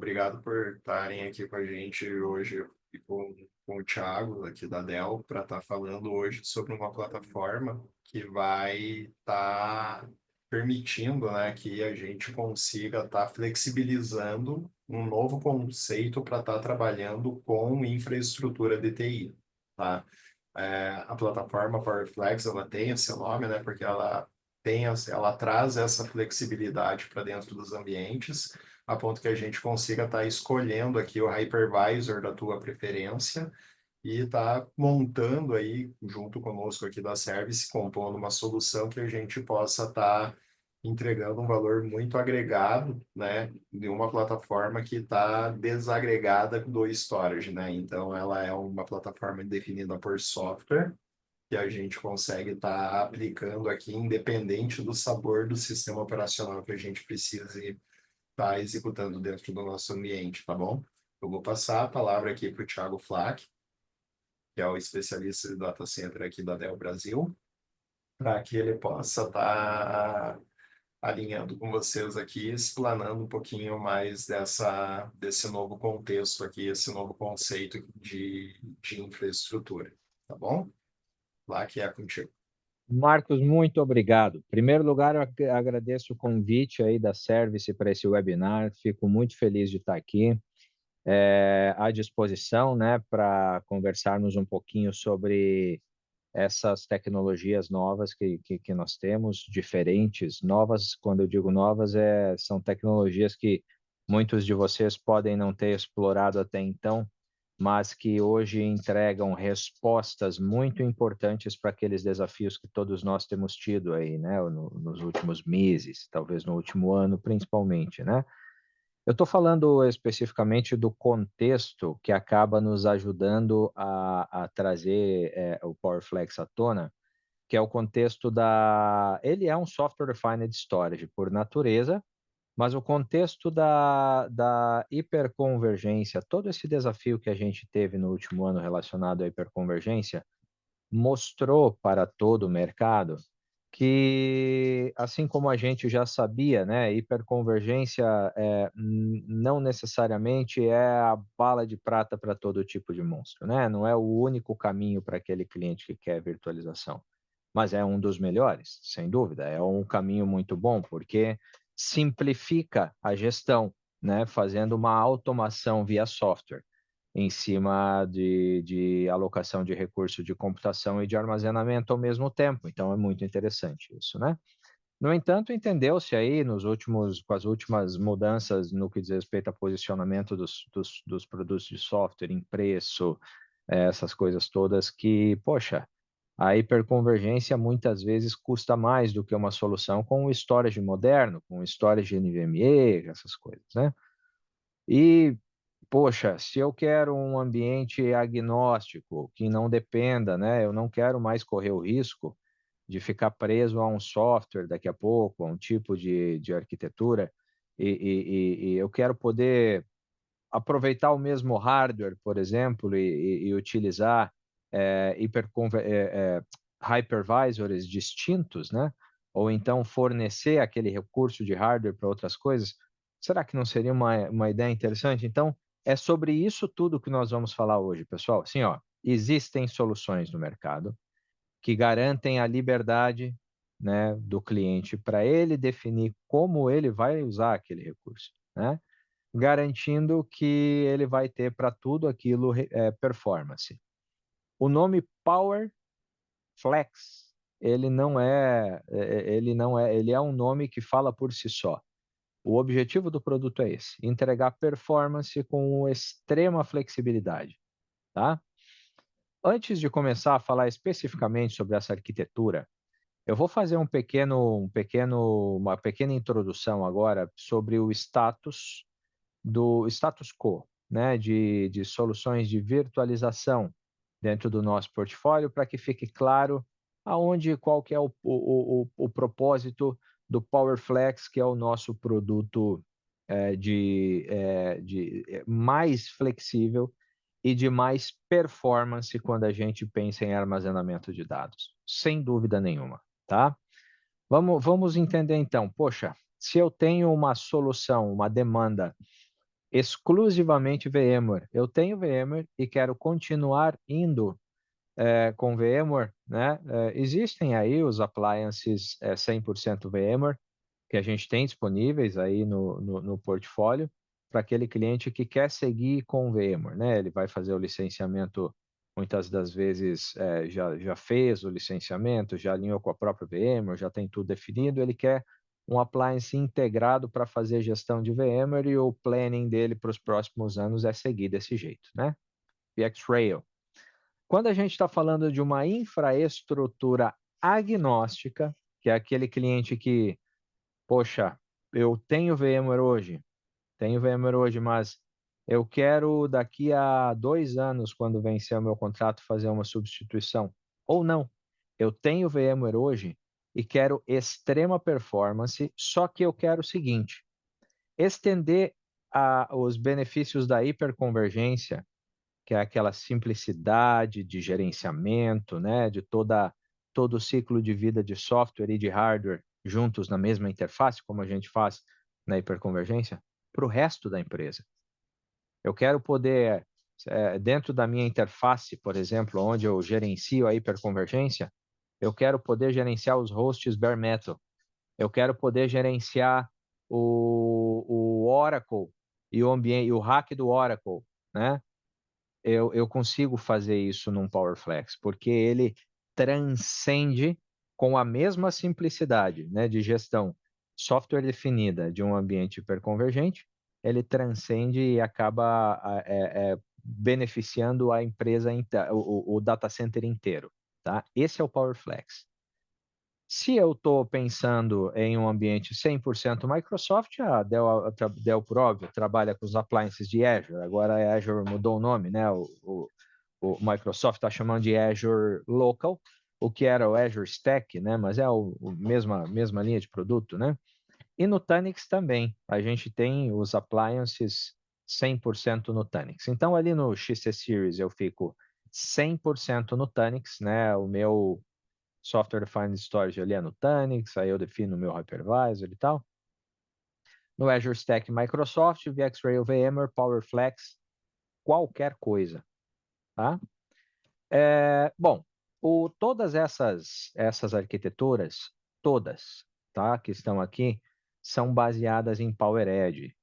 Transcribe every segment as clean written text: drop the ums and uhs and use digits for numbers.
obrigado por estarem aqui com a gente hoje e com o Thiago aqui da Dell para estar falando hoje sobre uma plataforma que vai estar permitindo, né, que a gente consiga estar flexibilizando um novo conceito para estar trabalhando com infraestrutura de TI, tá? A plataforma PowerFlex, ela tem esse nome, né, porque ela traz essa flexibilidade para dentro dos ambientes, a ponto que a gente consiga estar escolhendo aqui o hypervisor da tua preferência e estar montando aí, junto conosco aqui da Service, compondo uma solução que a gente possa estar entregando um valor muito agregado, né, de uma plataforma que está desagregada do storage, né? Então, ela é uma plataforma definida por software, que a gente consegue estar aplicando aqui, independente do sabor do sistema operacional que a gente precise estar executando dentro do nosso ambiente, tá bom? Eu vou passar a palavra aqui para o Thiago Flack, que é o especialista de data center aqui da Dell Brasil, para que ele possa estar alinhando com vocês aqui, explanando um pouquinho mais desse novo contexto aqui, esse novo conceito de infraestrutura, tá bom? Lá que é contigo. Marcos, muito obrigado. Em primeiro lugar, eu agradeço o convite aí da Service para esse webinar. Fico muito feliz de estar aqui, à disposição, né, para conversarmos um pouquinho sobre essas tecnologias novas que nós temos, diferentes, novas, quando eu digo novas, são tecnologias que muitos de vocês podem não ter explorado até então, mas que hoje entregam respostas muito importantes para aqueles desafios que todos nós temos tido aí, né, nos últimos meses, talvez no último ano principalmente, né? Eu estou falando especificamente do contexto que acaba nos ajudando a trazer o PowerFlex à tona, que é o contexto da... Ele é um Software Defined Storage por natureza, mas o contexto da hiperconvergência, todo esse desafio que a gente teve no último ano relacionado à hiperconvergência, mostrou para todo o mercado que, assim como a gente já sabia, né, hiperconvergência não necessariamente é a bala de prata para todo tipo de monstro, né? Não é o único caminho para aquele cliente que quer virtualização, mas é um dos melhores, sem dúvida. É um caminho muito bom, porque simplifica a gestão, né, fazendo uma automação via software em cima de alocação de recurso de computação e de armazenamento ao mesmo tempo. Então, é muito interessante isso, né? No entanto, entendeu-se aí com as últimas mudanças no que diz respeito a posicionamento dos produtos de software em preço, essas coisas todas que, poxa, a hiperconvergência muitas vezes custa mais do que uma solução com o storage moderno, com o storage NVMe, essas coisas, né? E poxa, se eu quero um ambiente agnóstico, que não dependa, né? Eu não quero mais correr o risco de ficar preso a um software daqui a pouco, a um tipo de arquitetura, e eu quero poder aproveitar o mesmo hardware, por exemplo, e utilizar hypervisors distintos, né? Ou então fornecer aquele recurso de hardware para outras coisas. Será que não seria uma ideia interessante? Então, é sobre isso tudo que nós vamos falar hoje, pessoal. Assim, ó, existem soluções no mercado que garantem a liberdade, né, do cliente para ele definir como ele vai usar aquele recurso, né? Garantindo que ele vai ter para tudo aquilo performance. O nome Power Flex, ele é um nome que fala por si só. O objetivo do produto é esse: entregar performance com extrema flexibilidade, tá? Antes de começar a falar especificamente sobre essa arquitetura, eu vou fazer uma pequena introdução agora sobre o status quo, né, de soluções de virtualização dentro do nosso portfólio, para que fique claro qual que é o propósito do PowerFlex, que é o nosso produto mais flexível e de mais performance quando a gente pensa em armazenamento de dados, sem dúvida nenhuma, tá? Vamos entender então, poxa, se eu tenho uma solução, uma demanda exclusivamente VMware. Eu tenho VMware e quero continuar indo com VMware, né? Existem aí os appliances 100% VMware que a gente tem disponíveis aí no portfólio para aquele cliente que quer seguir com o VMware, né? Ele vai fazer o licenciamento, muitas das vezes já fez o licenciamento, já alinhou com a própria VMware, já tem tudo definido, ele quer um appliance integrado para fazer gestão de VMware e o planning dele para os próximos anos é seguir desse jeito, né? VxRail. Quando a gente está falando de uma infraestrutura agnóstica, que é aquele cliente que, poxa, eu tenho VMware hoje, mas eu quero daqui a 2 anos, quando vencer o meu contrato, fazer uma substituição. Ou não, eu tenho VMware hoje e quero extrema performance, só que eu quero o seguinte, estender os benefícios da hiperconvergência, que é aquela simplicidade de gerenciamento, né, de todo o ciclo de vida de software e de hardware juntos na mesma interface, como a gente faz na hiperconvergência, para o resto da empresa. Eu quero poder, dentro da minha interface, por exemplo, onde eu gerencio a hiperconvergência, eu quero poder gerenciar os hosts bare metal. Eu quero poder gerenciar o Oracle e o ambiente, o hack do Oracle, né? Eu consigo fazer isso num PowerFlex, porque ele transcende com a mesma simplicidade, né, de gestão software definida de um ambiente hiperconvergente, ele transcende e acaba beneficiando a empresa, o data center inteiro, tá? Esse é o PowerFlex. Se eu estou pensando em um ambiente 100% Microsoft, a Dell, por óbvio, trabalha com os appliances de Azure. Agora a Azure mudou o nome, né? O Microsoft está chamando de Azure Local, o que era o Azure Stack, né? Mas é a mesma linha de produto, né? E no Tanix também, a gente tem os appliances 100% no Tanix. Então, ali no XC Series eu fico 100% no Tanix, né? O meu Software Defined Storage ali é no Tanix, aí eu defino o meu hypervisor e tal. No Azure Stack Microsoft, VxRail VMware, PowerFlex, qualquer coisa, tá? Bom, todas essas arquiteturas, todas, tá, que estão aqui, são baseadas em PowerEdge.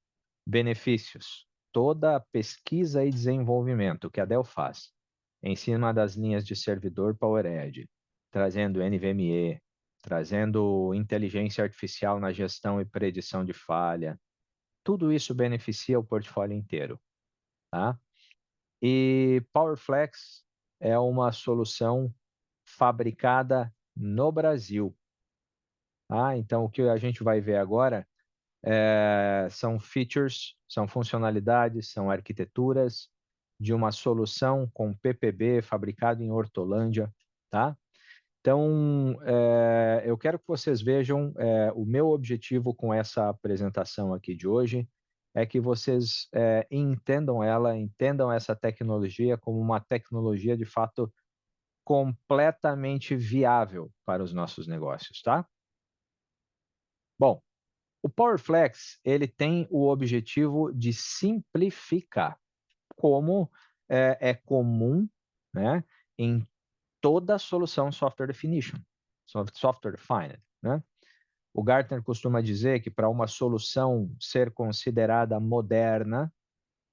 Benefícios, toda a pesquisa e desenvolvimento que a Dell faz em cima das linhas de servidor PowerEdge, trazendo NVMe, trazendo inteligência artificial na gestão e predição de falha, tudo isso beneficia o portfólio inteiro, tá? E PowerFlex é uma solução fabricada no Brasil, tá? Então, o que a gente vai ver agora são features, são funcionalidades, são arquiteturas de uma solução com PPB fabricado em Hortolândia, tá? Então, eu quero que vocês vejam, o meu objetivo com essa apresentação aqui de hoje é que vocês entendam essa tecnologia como uma tecnologia de fato completamente viável para os nossos negócios, tá? Bom, o PowerFlex, ele tem o objetivo de simplificar, como é comum, né, em toda solução software definition, software defined, né? O Gartner costuma dizer que para uma solução ser considerada moderna,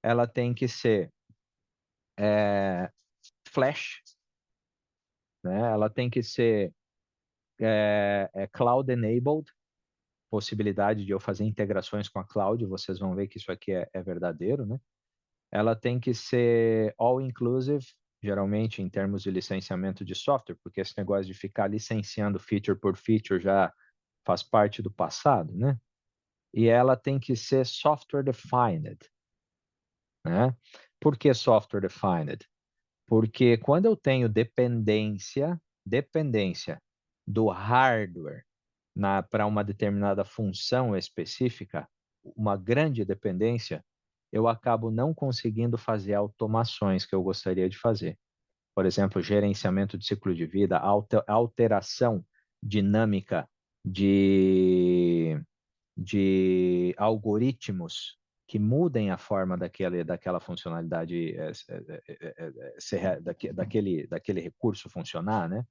ela tem que ser flash, né? Ela tem que ser cloud enabled, possibilidade de eu fazer integrações com a cloud, vocês vão ver que isso aqui é verdadeiro, né? Ela tem que ser all inclusive, geralmente em termos de licenciamento de software, porque esse negócio de ficar licenciando feature por feature já faz parte do passado, né? E ela tem que ser software defined, né? Por que software defined? Porque quando eu tenho dependência do hardware para uma determinada função específica, uma grande dependência, eu acabo não conseguindo fazer automações que eu gostaria de fazer. Por exemplo, gerenciamento de ciclo de vida, alteração dinâmica de algoritmos que mudem a forma daquela funcionalidade, daquele recurso funcionar, né?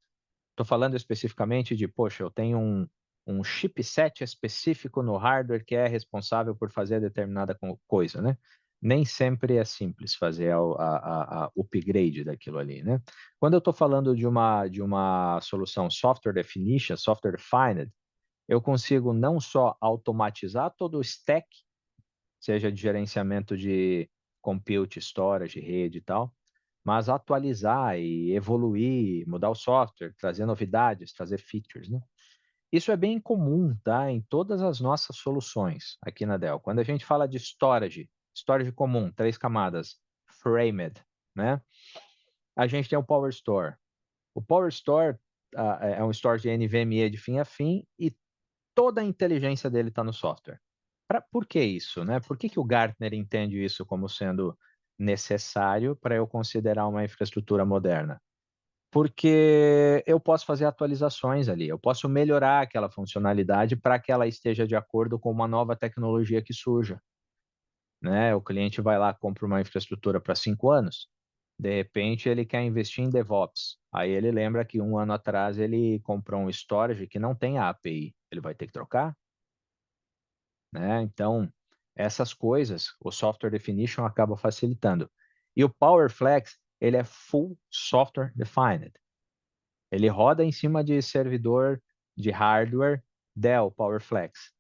Estou falando especificamente de, poxa, eu tenho um chipset específico no hardware que é responsável por fazer determinada coisa, né? Nem sempre é simples fazer a upgrade daquilo ali, né? Quando eu estou falando de uma solução software definition, software defined, eu consigo não só automatizar todo o stack, seja de gerenciamento de compute, storage, rede e tal, mas atualizar e evoluir, mudar o software, trazer novidades, trazer features, né? Isso é bem comum, tá? Em todas as nossas soluções aqui na Dell. Quando a gente fala de storage comum, 3 camadas, framed, né? A gente tem o Power Store. O Power Store é um storage de NVMe de fim a fim e toda a inteligência dele está no software. Por que isso, né? Por que o Gartner entende isso como sendo necessário para eu considerar uma infraestrutura moderna? Porque eu posso fazer atualizações ali, eu posso melhorar aquela funcionalidade para que ela esteja de acordo com uma nova tecnologia que surja, né? O cliente vai lá, compra uma infraestrutura para 5 anos, de repente ele quer investir em DevOps. Aí ele lembra que 1 ano atrás ele comprou um storage que não tem a API, ele vai ter que trocar, né? Então, essas coisas, o Software Definition acaba facilitando. E o PowerFlex, ele é full software defined. Ele roda em cima de servidor de hardware Dell PowerFlex,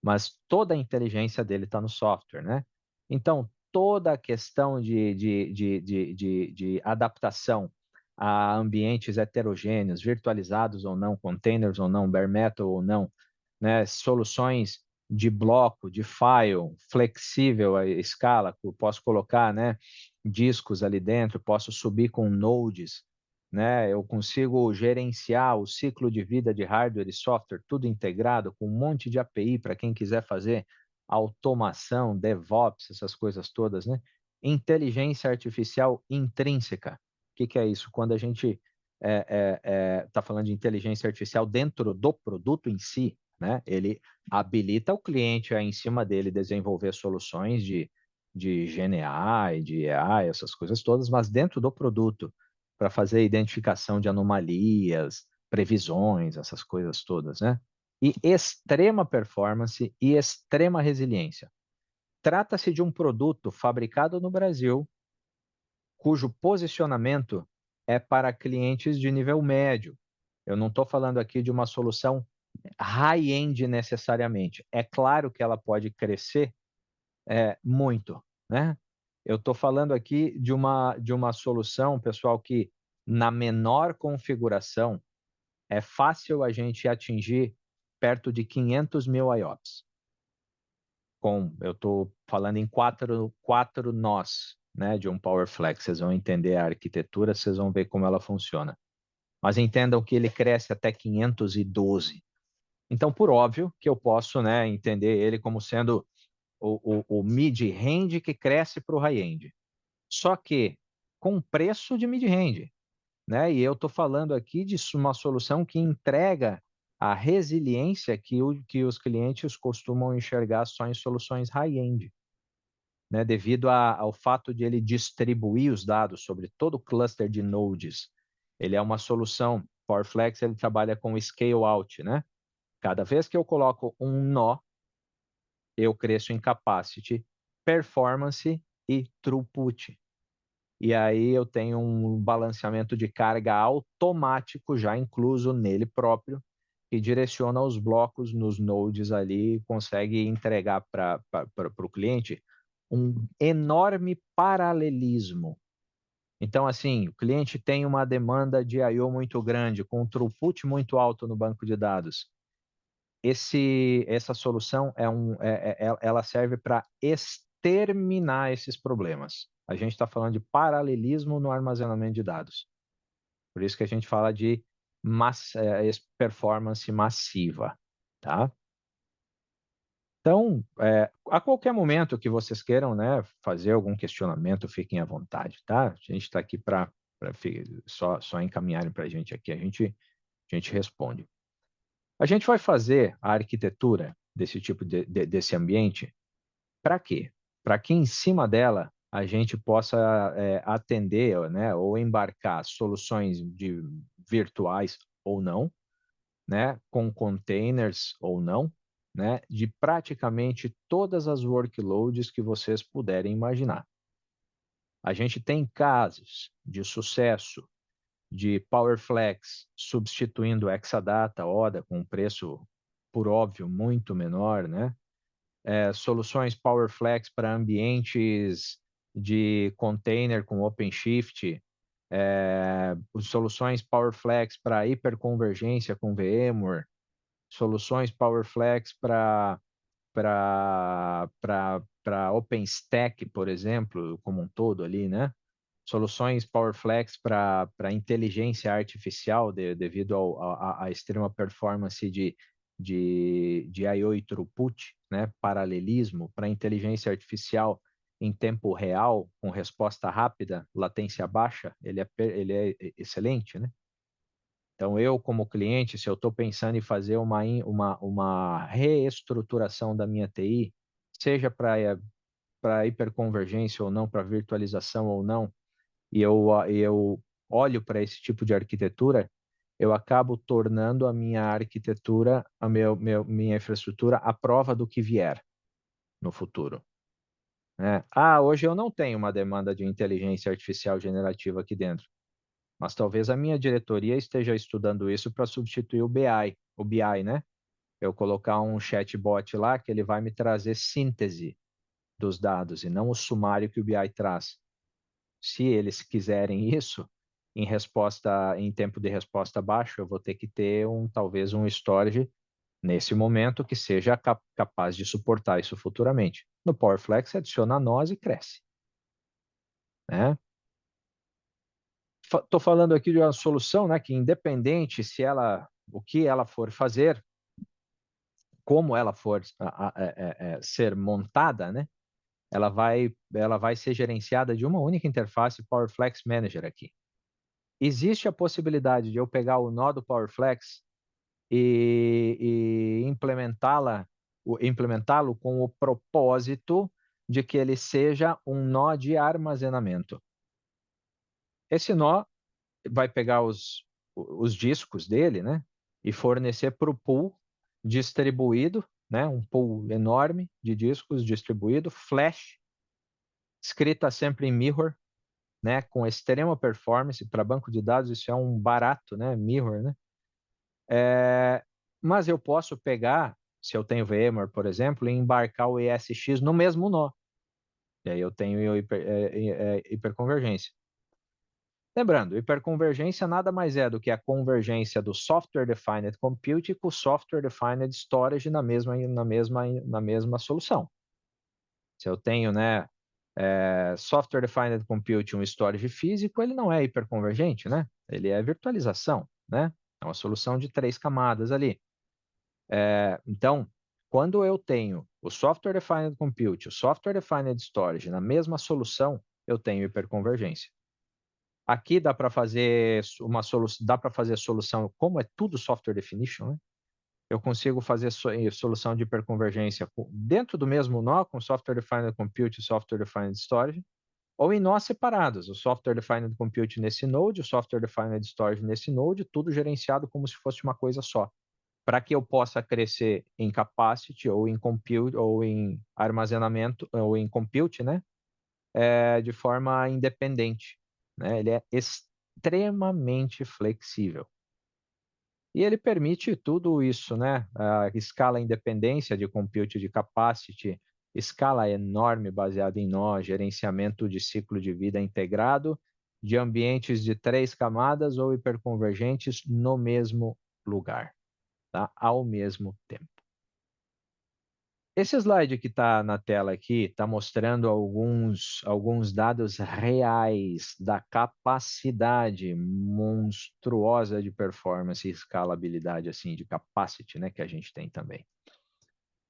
mas toda a inteligência dele está no software, né? Então, toda a questão de adaptação a ambientes heterogêneos, virtualizados ou não, containers ou não, bare metal ou não, né? Soluções de bloco, de file, flexível a escala, eu posso colocar, né, discos ali dentro, posso subir com nodes, né? Eu consigo gerenciar o ciclo de vida de hardware e software, tudo integrado, com um monte de API para quem quiser fazer automação, DevOps, essas coisas todas, né? Inteligência artificial intrínseca. O que é isso? Quando a gente está falando de inteligência artificial dentro do produto em si, né? Ele habilita o cliente a, em cima dele, desenvolver soluções de GNA e de AI, essas coisas todas, mas dentro do produto, para fazer identificação de anomalias, previsões, essas coisas todas, né? E extrema performance e extrema resiliência. Trata-se de um produto fabricado no Brasil, cujo posicionamento é para clientes de nível médio. Eu não estou falando aqui de uma solução high-end necessariamente. É claro que ela pode crescer muito, né? Eu estou falando aqui de uma solução, pessoal, que na menor configuração é fácil a gente atingir perto de 500 mil IOPS. Eu estou falando em quatro nós, né, de um PowerFlex. Vocês vão entender a arquitetura, vocês vão ver como ela funciona. Mas entendam que ele cresce até 512. Então, por óbvio, que eu posso, né, entender ele como sendo o mid-range que cresce para o high-end. Só que com preço de mid-range, né? E eu estou falando aqui de uma solução que entrega a resiliência que os clientes costumam enxergar só em soluções high-end, né? Devido ao fato de ele distribuir os dados sobre todo o cluster de nodes. Ele é uma solução, PowerFlex, ele trabalha com scale out, né? Cada vez que eu coloco um nó, eu cresço em capacity, performance e throughput. E aí eu tenho um balanceamento de carga automático já incluso nele próprio, que direciona os blocos nos nodes ali e consegue entregar para o cliente um enorme paralelismo. Então, assim, o cliente tem uma demanda de I/O muito grande, com um throughput muito alto no banco de dados. Essa solução ela serve para exterminar esses problemas. A gente está falando de paralelismo no armazenamento de dados. Por isso que a gente fala de performance massiva, tá? Então, a qualquer momento que vocês queiram, né, fazer algum questionamento, fiquem à vontade, tá? A gente está aqui para só encaminharem para a gente aqui, a gente responde. A gente vai fazer a arquitetura desse tipo desse ambiente para quê? para que em cima dela a gente possa atender, né, ou embarcar soluções virtuais ou não, né, com containers ou não, né, de praticamente todas as workloads que vocês puderem imaginar. A gente tem casos de sucesso de PowerFlex substituindo Exadata, ODA, com um preço, por óbvio, muito menor, né? Soluções PowerFlex para ambientes de container com OpenShift, soluções PowerFlex para hiperconvergência com VMware, soluções PowerFlex para OpenStack, por exemplo, como um todo ali, né? Soluções PowerFlex para inteligência artificial devido à extrema performance de I/O e throughput, né? Paralelismo para inteligência artificial em tempo real, com resposta rápida, latência baixa, ele é excelente, né? Então, eu, como cliente, se eu estou pensando em fazer uma reestruturação da minha TI, seja para hiperconvergência ou não, para virtualização ou não, e eu olho para esse tipo de arquitetura, eu acabo tornando a minha arquitetura, minha infraestrutura, à prova do que vier no futuro, né? Hoje eu não tenho uma demanda de inteligência artificial generativa aqui dentro, mas talvez a minha diretoria esteja estudando isso para substituir o BI, né? Eu colocar um chatbot lá que ele vai me trazer síntese dos dados e não o sumário que o BI traz. Se eles quiserem isso, em tempo de resposta baixo, eu vou ter que ter talvez um storage nesse momento que seja capaz de suportar isso futuramente. No PowerFlex, adiciona nós e cresce, né? Estou falando aqui de uma solução, né, que independente o que ela for fazer, como ela for ser montada, né, ela vai ser gerenciada de uma única interface PowerFlex Manager aqui. Existe a possibilidade de eu pegar o nó do PowerFlex e implementá-lo com o propósito de que ele seja um nó de armazenamento. Esse nó vai pegar os discos dele, né, e fornecer para o pool distribuído, né, um pool enorme de discos distribuído, flash, escrita sempre em Mirror, né, com extrema performance para banco de dados, isso é um barato, né, Mirror, né? Mas eu posso pegar, se eu tenho VMware, por exemplo, e embarcar o ESX no mesmo nó. E aí eu tenho hiperconvergência. Lembrando, hiperconvergência nada mais é do que a convergência do Software Defined Compute com o Software Defined Storage na mesma solução. Se eu tenho, né, Software Defined Compute, um storage físico, ele não é hiperconvergente, né? Ele é virtualização, né? É uma solução de 3 camadas ali. Então, quando eu tenho o Software Defined Compute, o Software Defined Storage na mesma solução, eu tenho hiperconvergência. Aqui dá para fazer solução, como é tudo software definition, né? Eu consigo fazer solução de hiperconvergência dentro do mesmo nó, com Software Defined Compute e Software Defined Storage, ou em nós separados, o Software Defined Compute nesse node, o Software Defined Storage nesse node, tudo gerenciado como se fosse uma coisa só, para que eu possa crescer em capacity ou em compute ou em armazenamento ou em compute, né? De forma independente, né? Ele é extremamente flexível. E ele permite tudo isso, né? A escala independência de compute de capacity, escala enorme baseada em nó, gerenciamento de ciclo de vida integrado, de ambientes de 3 camadas ou hiperconvergentes no mesmo lugar, tá? Ao mesmo tempo. Esse slide que está na tela aqui está mostrando alguns dados reais da capacidade monstruosa de performance e escalabilidade assim, de capacity, né, que a gente tem também.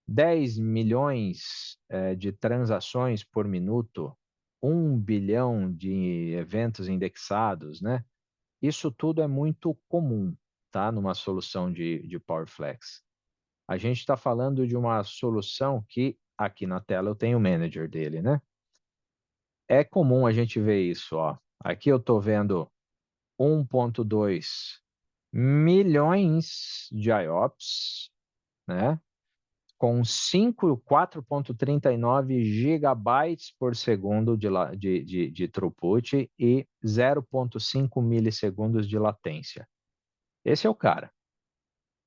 10 milhões de transações por minuto, 1 bilhão de eventos indexados, né? Isso tudo é muito comum, tá? Numa solução de PowerFlex. A gente está falando de uma solução que Aqui na tela eu tenho o manager dele, né? É comum a gente ver isso, ó. Aqui eu estou vendo 1,2 milhões de IOPS, né? Com 4,39 gigabytes por segundo de throughput e 0,5 milissegundos de latência. Esse é o cara,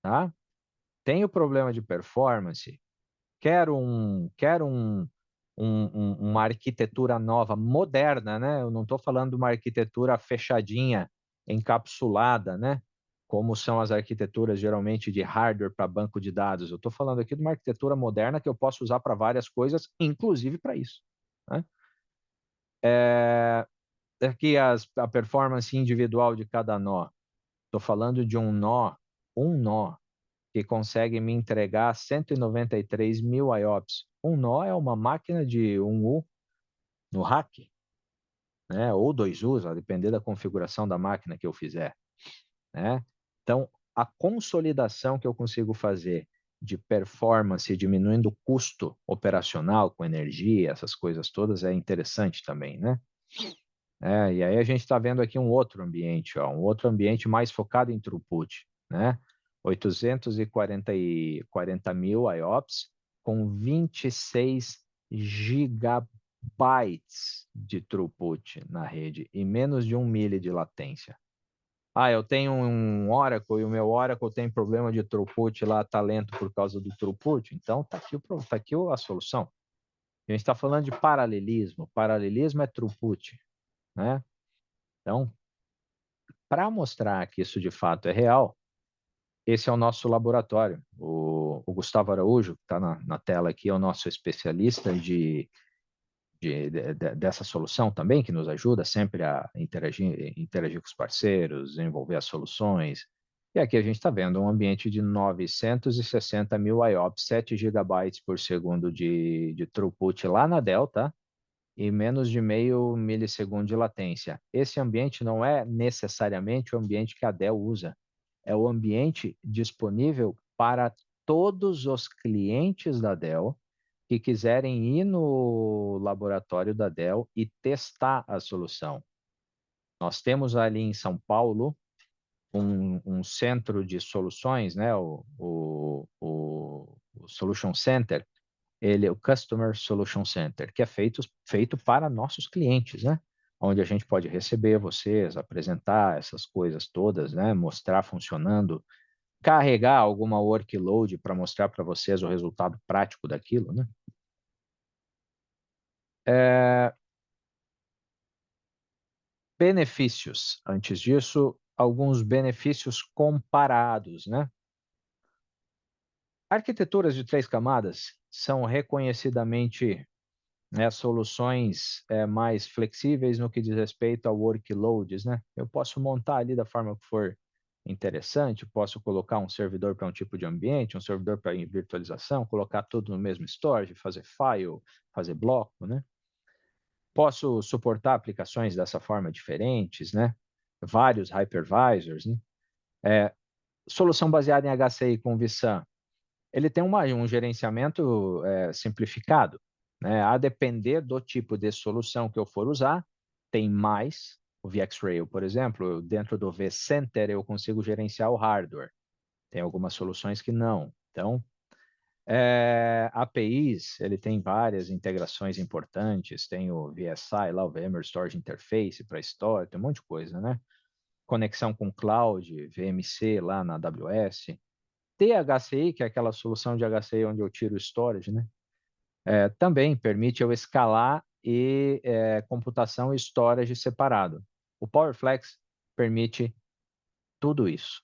tá? Tem o problema de performance, quero uma arquitetura nova, moderna, né? Eu não estou falando de uma arquitetura fechadinha, encapsulada, né? Como são as arquiteturas geralmente de hardware para banco de dados. Eu estou falando aqui de uma arquitetura moderna que eu posso usar para várias coisas, inclusive para isso, né? Aqui a performance individual de cada nó. Estou falando de um nó que consegue me entregar 193 mil IOPS. Um nó é uma máquina de 1U no rack, né? Ou 2Us, a depender da configuração da máquina que eu fizer, né? Então, a consolidação que eu consigo fazer de performance, diminuindo o custo operacional com energia, essas coisas todas, é interessante também, né? E aí a gente está vendo aqui um outro ambiente, ó, um outro ambiente mais focado em throughput, né? 840 mil IOPS com 26 gigabytes de throughput na rede e menos de 1 milli de latência. Eu tenho um Oracle e o meu Oracle tem problema de throughput lá, tá lento por causa do throughput. Então, tá aqui a solução. A gente está falando de paralelismo. Paralelismo é throughput, né? Então, para mostrar que isso de fato é real, esse é o nosso laboratório. O Gustavo Araújo, que está na tela aqui, é o nosso especialista dessa solução também, que nos ajuda sempre a interagir com os parceiros, desenvolver as soluções. E aqui a gente está vendo um ambiente de 960 mil IOPS, 7 gigabytes por segundo de throughput lá na Dell, tá? E menos de meio milissegundo de latência. Esse ambiente não é necessariamente o ambiente que a Dell usa, é o ambiente disponível para todos os clientes da Dell que quiserem ir no laboratório da Dell e testar a solução. Nós temos ali em São Paulo um centro de soluções, né? O Solution Center, ele é o Customer Solution Center, que é feito para nossos clientes, né? Onde a gente pode receber vocês, apresentar essas coisas todas, né? Mostrar funcionando, carregar alguma workload para mostrar para vocês o resultado prático daquilo, né? Benefícios. Antes disso, alguns benefícios comparados, né? Arquiteturas de 3 camadas são reconhecidamente, né, soluções mais flexíveis no que diz respeito ao workloads, né? Eu posso montar ali da forma que for interessante, posso colocar um servidor para um tipo de ambiente, um servidor para virtualização, colocar tudo no mesmo storage, fazer file, fazer bloco, né? Posso suportar aplicações dessa forma diferentes, né? Vários hypervisors, né? Solução baseada em HCI com vSAN. Ele tem um gerenciamento simplificado, né? A depender do tipo de solução que eu for usar, tem mais. O VxRail, por exemplo, dentro do vCenter eu consigo gerenciar o hardware. Tem algumas soluções que não. Então, APIs, ele tem várias integrações importantes, tem o VSI lá, o VMware Storage Interface para Store, tem um monte de coisa, né? Conexão com cloud, VMC lá na AWS. THCI, que é aquela solução de HCI onde eu tiro o storage, né? Também permite eu escalar e computação e storage separado. O PowerFlex permite tudo isso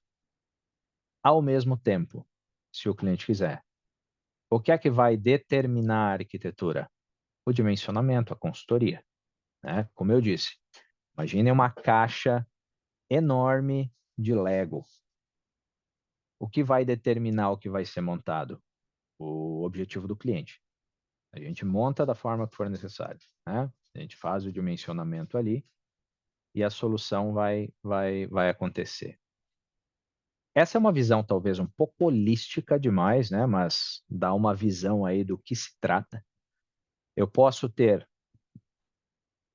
ao mesmo tempo, se o cliente quiser. O que é que vai determinar a arquitetura? O dimensionamento, a consultoria, né? Como eu disse, imagine uma caixa enorme de Lego. O que vai determinar o que vai ser montado? O objetivo do cliente. A gente monta da forma que for necessário, né? A gente faz o dimensionamento ali e a solução vai acontecer. Essa é uma visão talvez um pouco holística demais, né? Mas dá uma visão aí do que se trata. Eu posso ter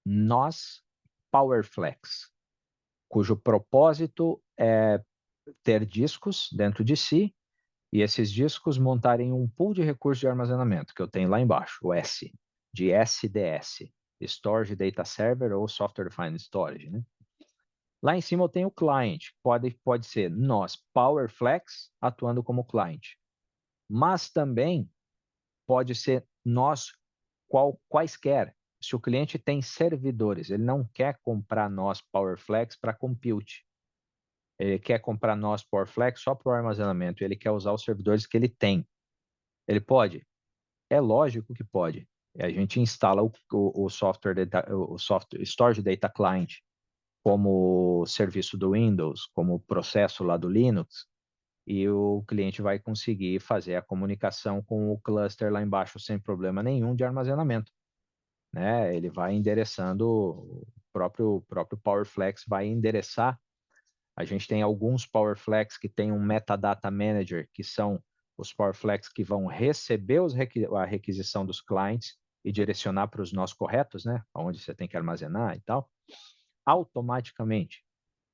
NOS PowerFlex, cujo propósito é ter discos dentro de si e esses discos montarem um pool de recursos de armazenamento, que eu tenho lá embaixo, o S, de SDS, Storage Data Server ou Software Defined Storage, né? Lá em cima eu tenho o client, pode ser nós, PowerFlex, atuando como client, mas também pode ser nós quaisquer. Se o cliente tem servidores, ele não quer comprar nós PowerFlex para compute, ele quer comprar nós PowerFlex só para o armazenamento, ele quer usar os servidores que ele tem. Ele pode? É lógico que pode. A gente instala o software, o software Storage Data Client como serviço do Windows, como processo lá do Linux, e o cliente vai conseguir fazer a comunicação com o cluster lá embaixo sem problema nenhum de armazenamento, né? Ele vai endereçando, o próprio PowerFlex vai endereçar. A gente tem alguns PowerFlex que tem um Metadata Manager, que são os PowerFlex que vão receber a requisição dos clientes e direcionar para os nós corretos, né? Onde você tem que armazenar e tal, automaticamente,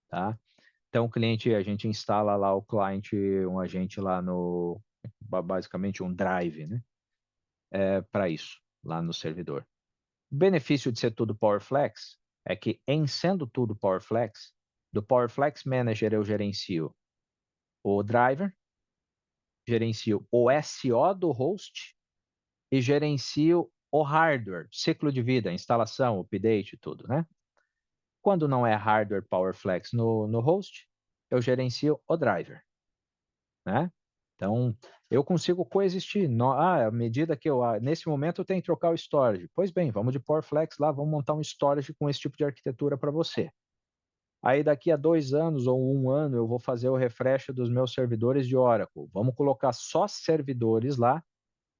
tá? Então, o cliente, a gente instala lá o cliente, um agente lá no, basicamente um drive, né? Para isso, lá no servidor. O benefício de ser tudo PowerFlex é que, em sendo tudo PowerFlex, do PowerFlex Manager eu gerencio o driver, gerencio o SO do host e gerencio o hardware, ciclo de vida, instalação, update, tudo, né? Quando não é hardware PowerFlex no host, eu gerencio o driver, né? Então, eu consigo coexistir. À medida que nesse momento eu tenho que trocar o storage. Pois bem, vamos de PowerFlex lá, vamos montar um storage com esse tipo de arquitetura para você. Aí daqui a 2 anos ou 1 ano eu vou fazer o refresh dos meus servidores de Oracle. Vamos colocar só servidores lá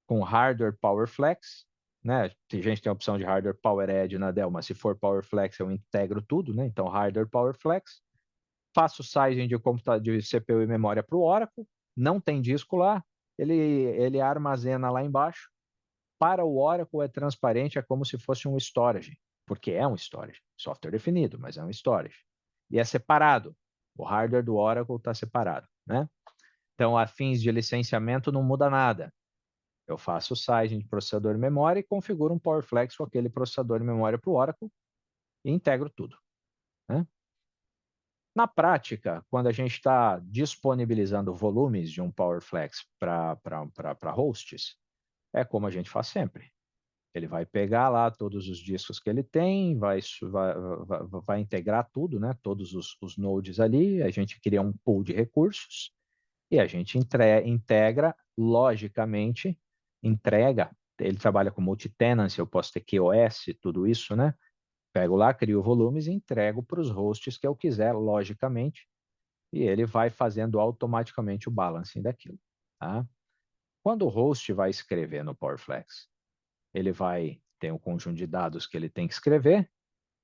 com hardware PowerFlex, né? Tem gente que tem a opção de hardware PowerEdge na Dell, mas se for PowerFlex eu integro tudo, né? Então hardware PowerFlex, faço sizing de computador, de CPU e memória para o Oracle, não tem disco lá, ele armazena lá embaixo. Para o Oracle é transparente, é como se fosse um storage, porque é um storage, software definido, mas é um storage. E é separado. O hardware do Oracle está separado, né? Então, a fins de licenciamento não muda nada. Eu faço o sizing de processador e memória e configuro um PowerFlex com aquele processador e memória para o Oracle e integro tudo, né? Na prática, quando a gente está disponibilizando volumes de um PowerFlex para hosts, é como a gente faz sempre. Ele vai pegar lá todos os discos que ele tem, vai integrar tudo, né? Todos os nodes ali, a gente cria um pool de recursos e a gente integra, logicamente, entrega. Ele trabalha com multi-tenancy, eu posso ter QoS, tudo isso, né? Pego lá, crio volumes e entrego para os hosts que eu quiser, logicamente, e ele vai fazendo automaticamente o balancing daquilo, tá? Quando o host vai escrever no PowerFlex, ele vai ter um conjunto de dados que ele tem que escrever,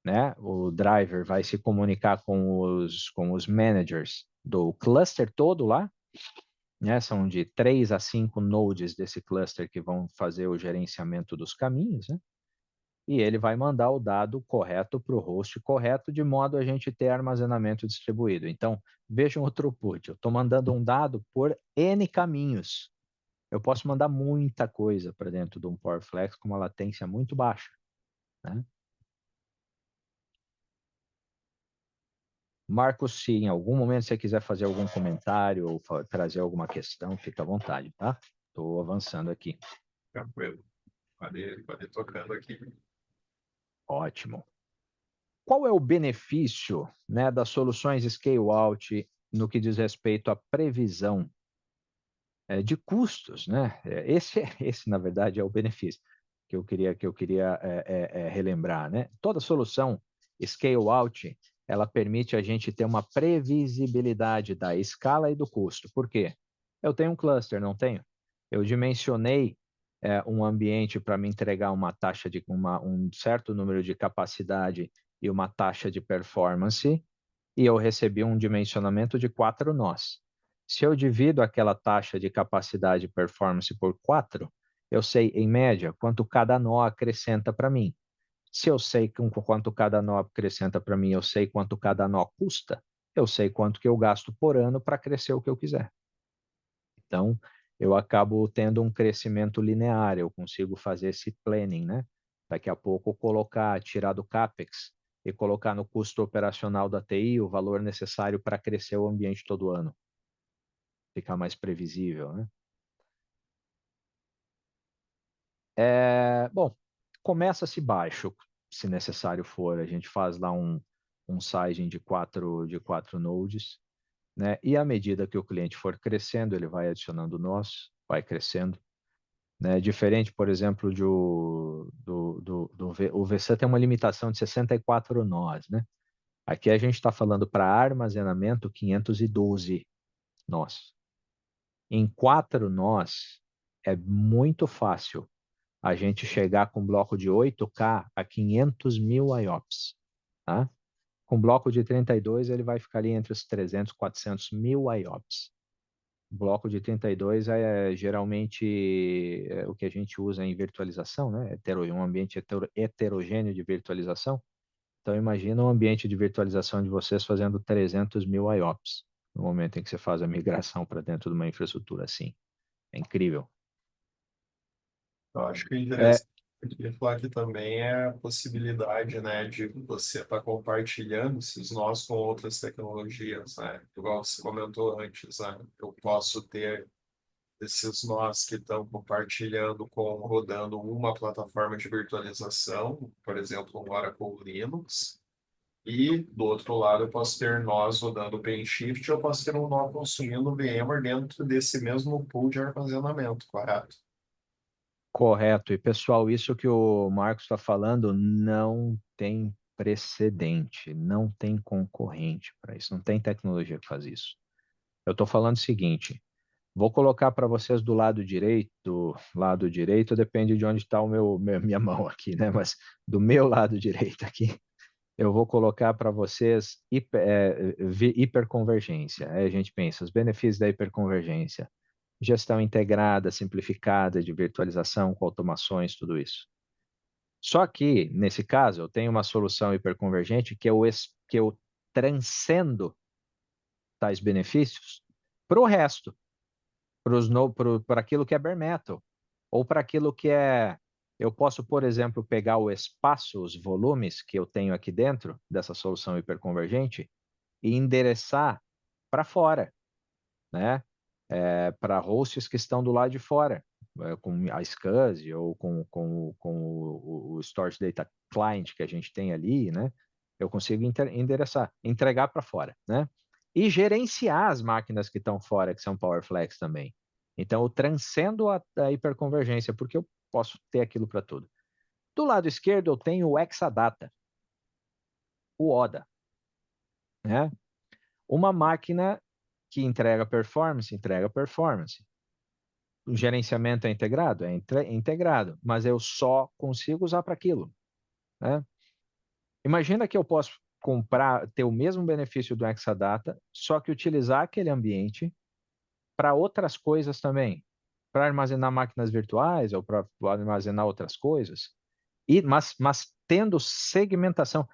né? O driver vai se comunicar com os managers do cluster todo lá, né? São de 3 a 5 nodes desse cluster que vão fazer o gerenciamento dos caminhos, né? E ele vai mandar o dado correto para o host correto, de modo a gente ter armazenamento distribuído. Então, vejam o throughput. Eu estou mandando um dado por N caminhos. Eu posso mandar muita coisa para dentro de um PowerFlex com uma latência muito baixa, né? Marcos, se em algum momento você quiser fazer algum comentário ou trazer alguma questão, fica à vontade, tá? Estou avançando aqui. Tranquilo. Pode ir tocando aqui. Ótimo. Qual é o benefício, né, das soluções scale-out no que diz respeito à previsão de custos, né? Esse, na verdade, é o benefício que eu queria relembrar, né? Toda solução scale-out, ela permite a gente ter uma previsibilidade da escala e do custo. Por quê? Eu tenho um cluster, não tenho? Eu dimensionei um ambiente para me entregar uma taxa de um certo número de capacidade e uma taxa de performance, e eu recebi um dimensionamento de 4 nós. Se eu divido aquela taxa de capacidade e performance por 4, eu sei, em média, quanto cada nó acrescenta para mim. Se eu sei quanto cada nó acrescenta para mim, eu sei quanto cada nó custa, eu sei quanto que eu gasto por ano para crescer o que eu quiser. Então, eu acabo tendo um crescimento linear, eu consigo fazer esse planning, né? Daqui a pouco colocar, tirar do CAPEX e colocar no custo operacional da TI o valor necessário para crescer o ambiente todo ano. Ficar mais previsível, né? Bom, começa-se baixo, se necessário for. A gente faz lá um sizing de quatro nodes, né? E à medida que o cliente for crescendo, ele vai adicionando nós, vai crescendo, né? Diferente, por exemplo, o VC tem uma limitação de 64 nós, né? Aqui a gente está falando para armazenamento 512 nós. Em 4 nós é muito fácil a gente chegar com bloco de 8K a 500 mil IOPS, tá? Com bloco de 32, ele vai ficar ali entre os 300 e 400 mil IOPS. Bloco de 32 é geralmente o que a gente usa em virtualização, né? Um ambiente heterogêneo de virtualização. Então, imagina um ambiente de virtualização de vocês fazendo 300 mil IOPS no momento em que você faz a migração para dentro de uma infraestrutura assim. É incrível. Eu acho que o É, interessante de falar aqui também é a possibilidade, né, de você estar compartilhando esses nós com outras tecnologias, né? Igual você comentou antes, né? Eu posso ter esses nós que estão compartilhando rodando uma plataforma de virtualização, por exemplo, um Oracle Linux, e do outro lado eu posso ter nós rodando o OpenShift, eu posso ter um nó consumindo VMware dentro desse mesmo pool de armazenamento, correto? correto. E, pessoal, isso que o Marcos está falando não tem precedente, não tem concorrente para isso, não tem tecnologia que faz isso. Eu estou falando o seguinte, vou colocar para vocês do lado direito depende de onde está minha mão aqui, né? Mas do meu lado direito aqui, eu vou colocar para vocês hiperconvergência. Aí a gente pensa, os benefícios da hiperconvergência. Gestão integrada, simplificada de virtualização com automações, tudo isso. Só que, nesse caso, eu tenho uma solução hiperconvergente que eu transcendo tais benefícios para o resto, para aquilo que é bare metal, ou para aquilo que é. Eu posso, por exemplo, pegar o espaço, os volumes que eu tenho aqui dentro dessa solução hiperconvergente e endereçar para fora, né? Para hosts que estão do lado de fora, com a SCSI ou com o Storage Data Client que a gente tem ali, né? Eu consigo endereçar, entregar para fora, né? E gerenciar as máquinas que estão fora, que são PowerFlex também. Então, eu transcendo a hiperconvergência, porque eu posso ter aquilo para tudo. Do lado esquerdo, eu tenho o Exadata, o ODA, né? Uma máquina que entrega performance, entrega performance. O gerenciamento é integrado? É integrado, mas eu só consigo usar para aquilo, né? Imagina que eu posso ter o mesmo benefício do Exadata, só que utilizar aquele ambiente para outras coisas também, para armazenar máquinas virtuais ou para armazenar outras coisas, mas tendo segmentação,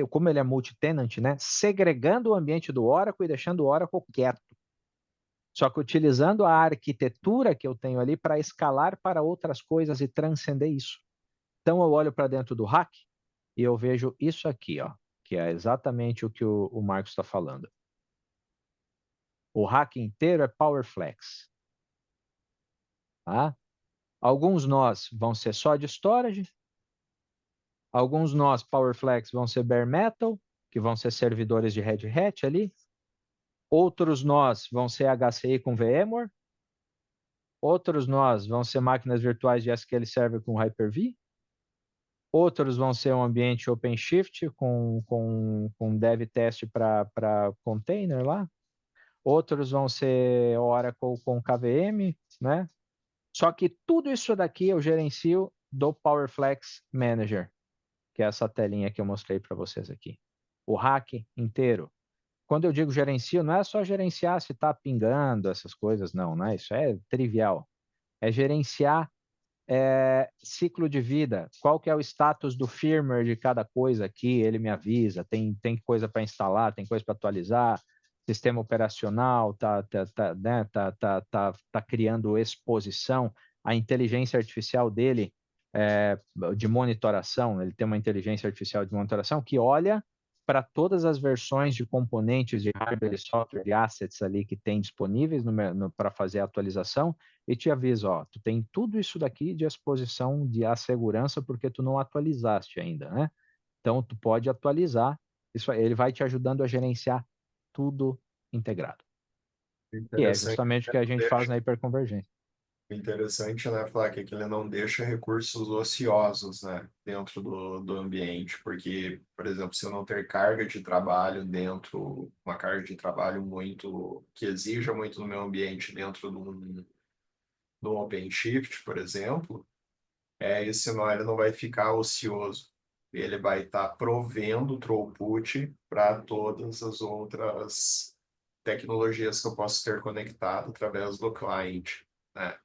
como ele é multi-tenant, né? Segregando o ambiente do Oracle e deixando o Oracle quieto. Só que utilizando a arquitetura que eu tenho ali para escalar para outras coisas e transcender isso. Então eu olho para dentro do rack e eu vejo isso aqui, ó, que é exatamente o que o Marcos está falando. O rack inteiro é PowerFlex. Tá? Alguns nós vão ser só de storage, alguns nós PowerFlex vão ser bare metal, que vão ser servidores de Red Hat ali. Outros nós vão ser HCI com VMware. Outros nós vão ser máquinas virtuais de SQL Server com Hyper-V. Outros vão ser um ambiente OpenShift com dev test para container lá. Outros vão ser Oracle com KVM, né? Só que tudo isso daqui eu gerencio do PowerFlex Manager, que é essa telinha que eu mostrei para vocês aqui. O rack inteiro. quando eu digo gerencio, não é só gerenciar se está pingando essas coisas, não, né? Isso é trivial. É gerenciar ciclo de vida, qual que é o status do firmware de cada coisa aqui, ele me avisa, tem coisa para instalar, tem coisa para atualizar, sistema operacional né, tá criando exposição, a inteligência artificial dele de monitoração, ele tem uma inteligência artificial de monitoração que olha para todas as versões de componentes de hardware e software, de assets ali que tem disponíveis para fazer a atualização, e te avisa, ó, tu tem tudo isso daqui de exposição de segurança porque tu não atualizaste ainda, né? Então tu pode atualizar, isso aí, ele vai te ajudando a gerenciar tudo integrado. Que é Interessante, justamente o né? que a Não gente faz deixa- na hiperconvergência. Interessante, né, Flávio, que ele não deixa recursos ociosos, né, dentro do ambiente, porque, por exemplo, se eu não ter carga de trabalho dentro, uma carga de trabalho muito, que exija muito no meu ambiente dentro de um OpenShift, por exemplo, esse nó ele não vai ficar ocioso. Ele vai estar provendo throughput para todas as outras tecnologias que eu posso ter conectado através do cliente, né?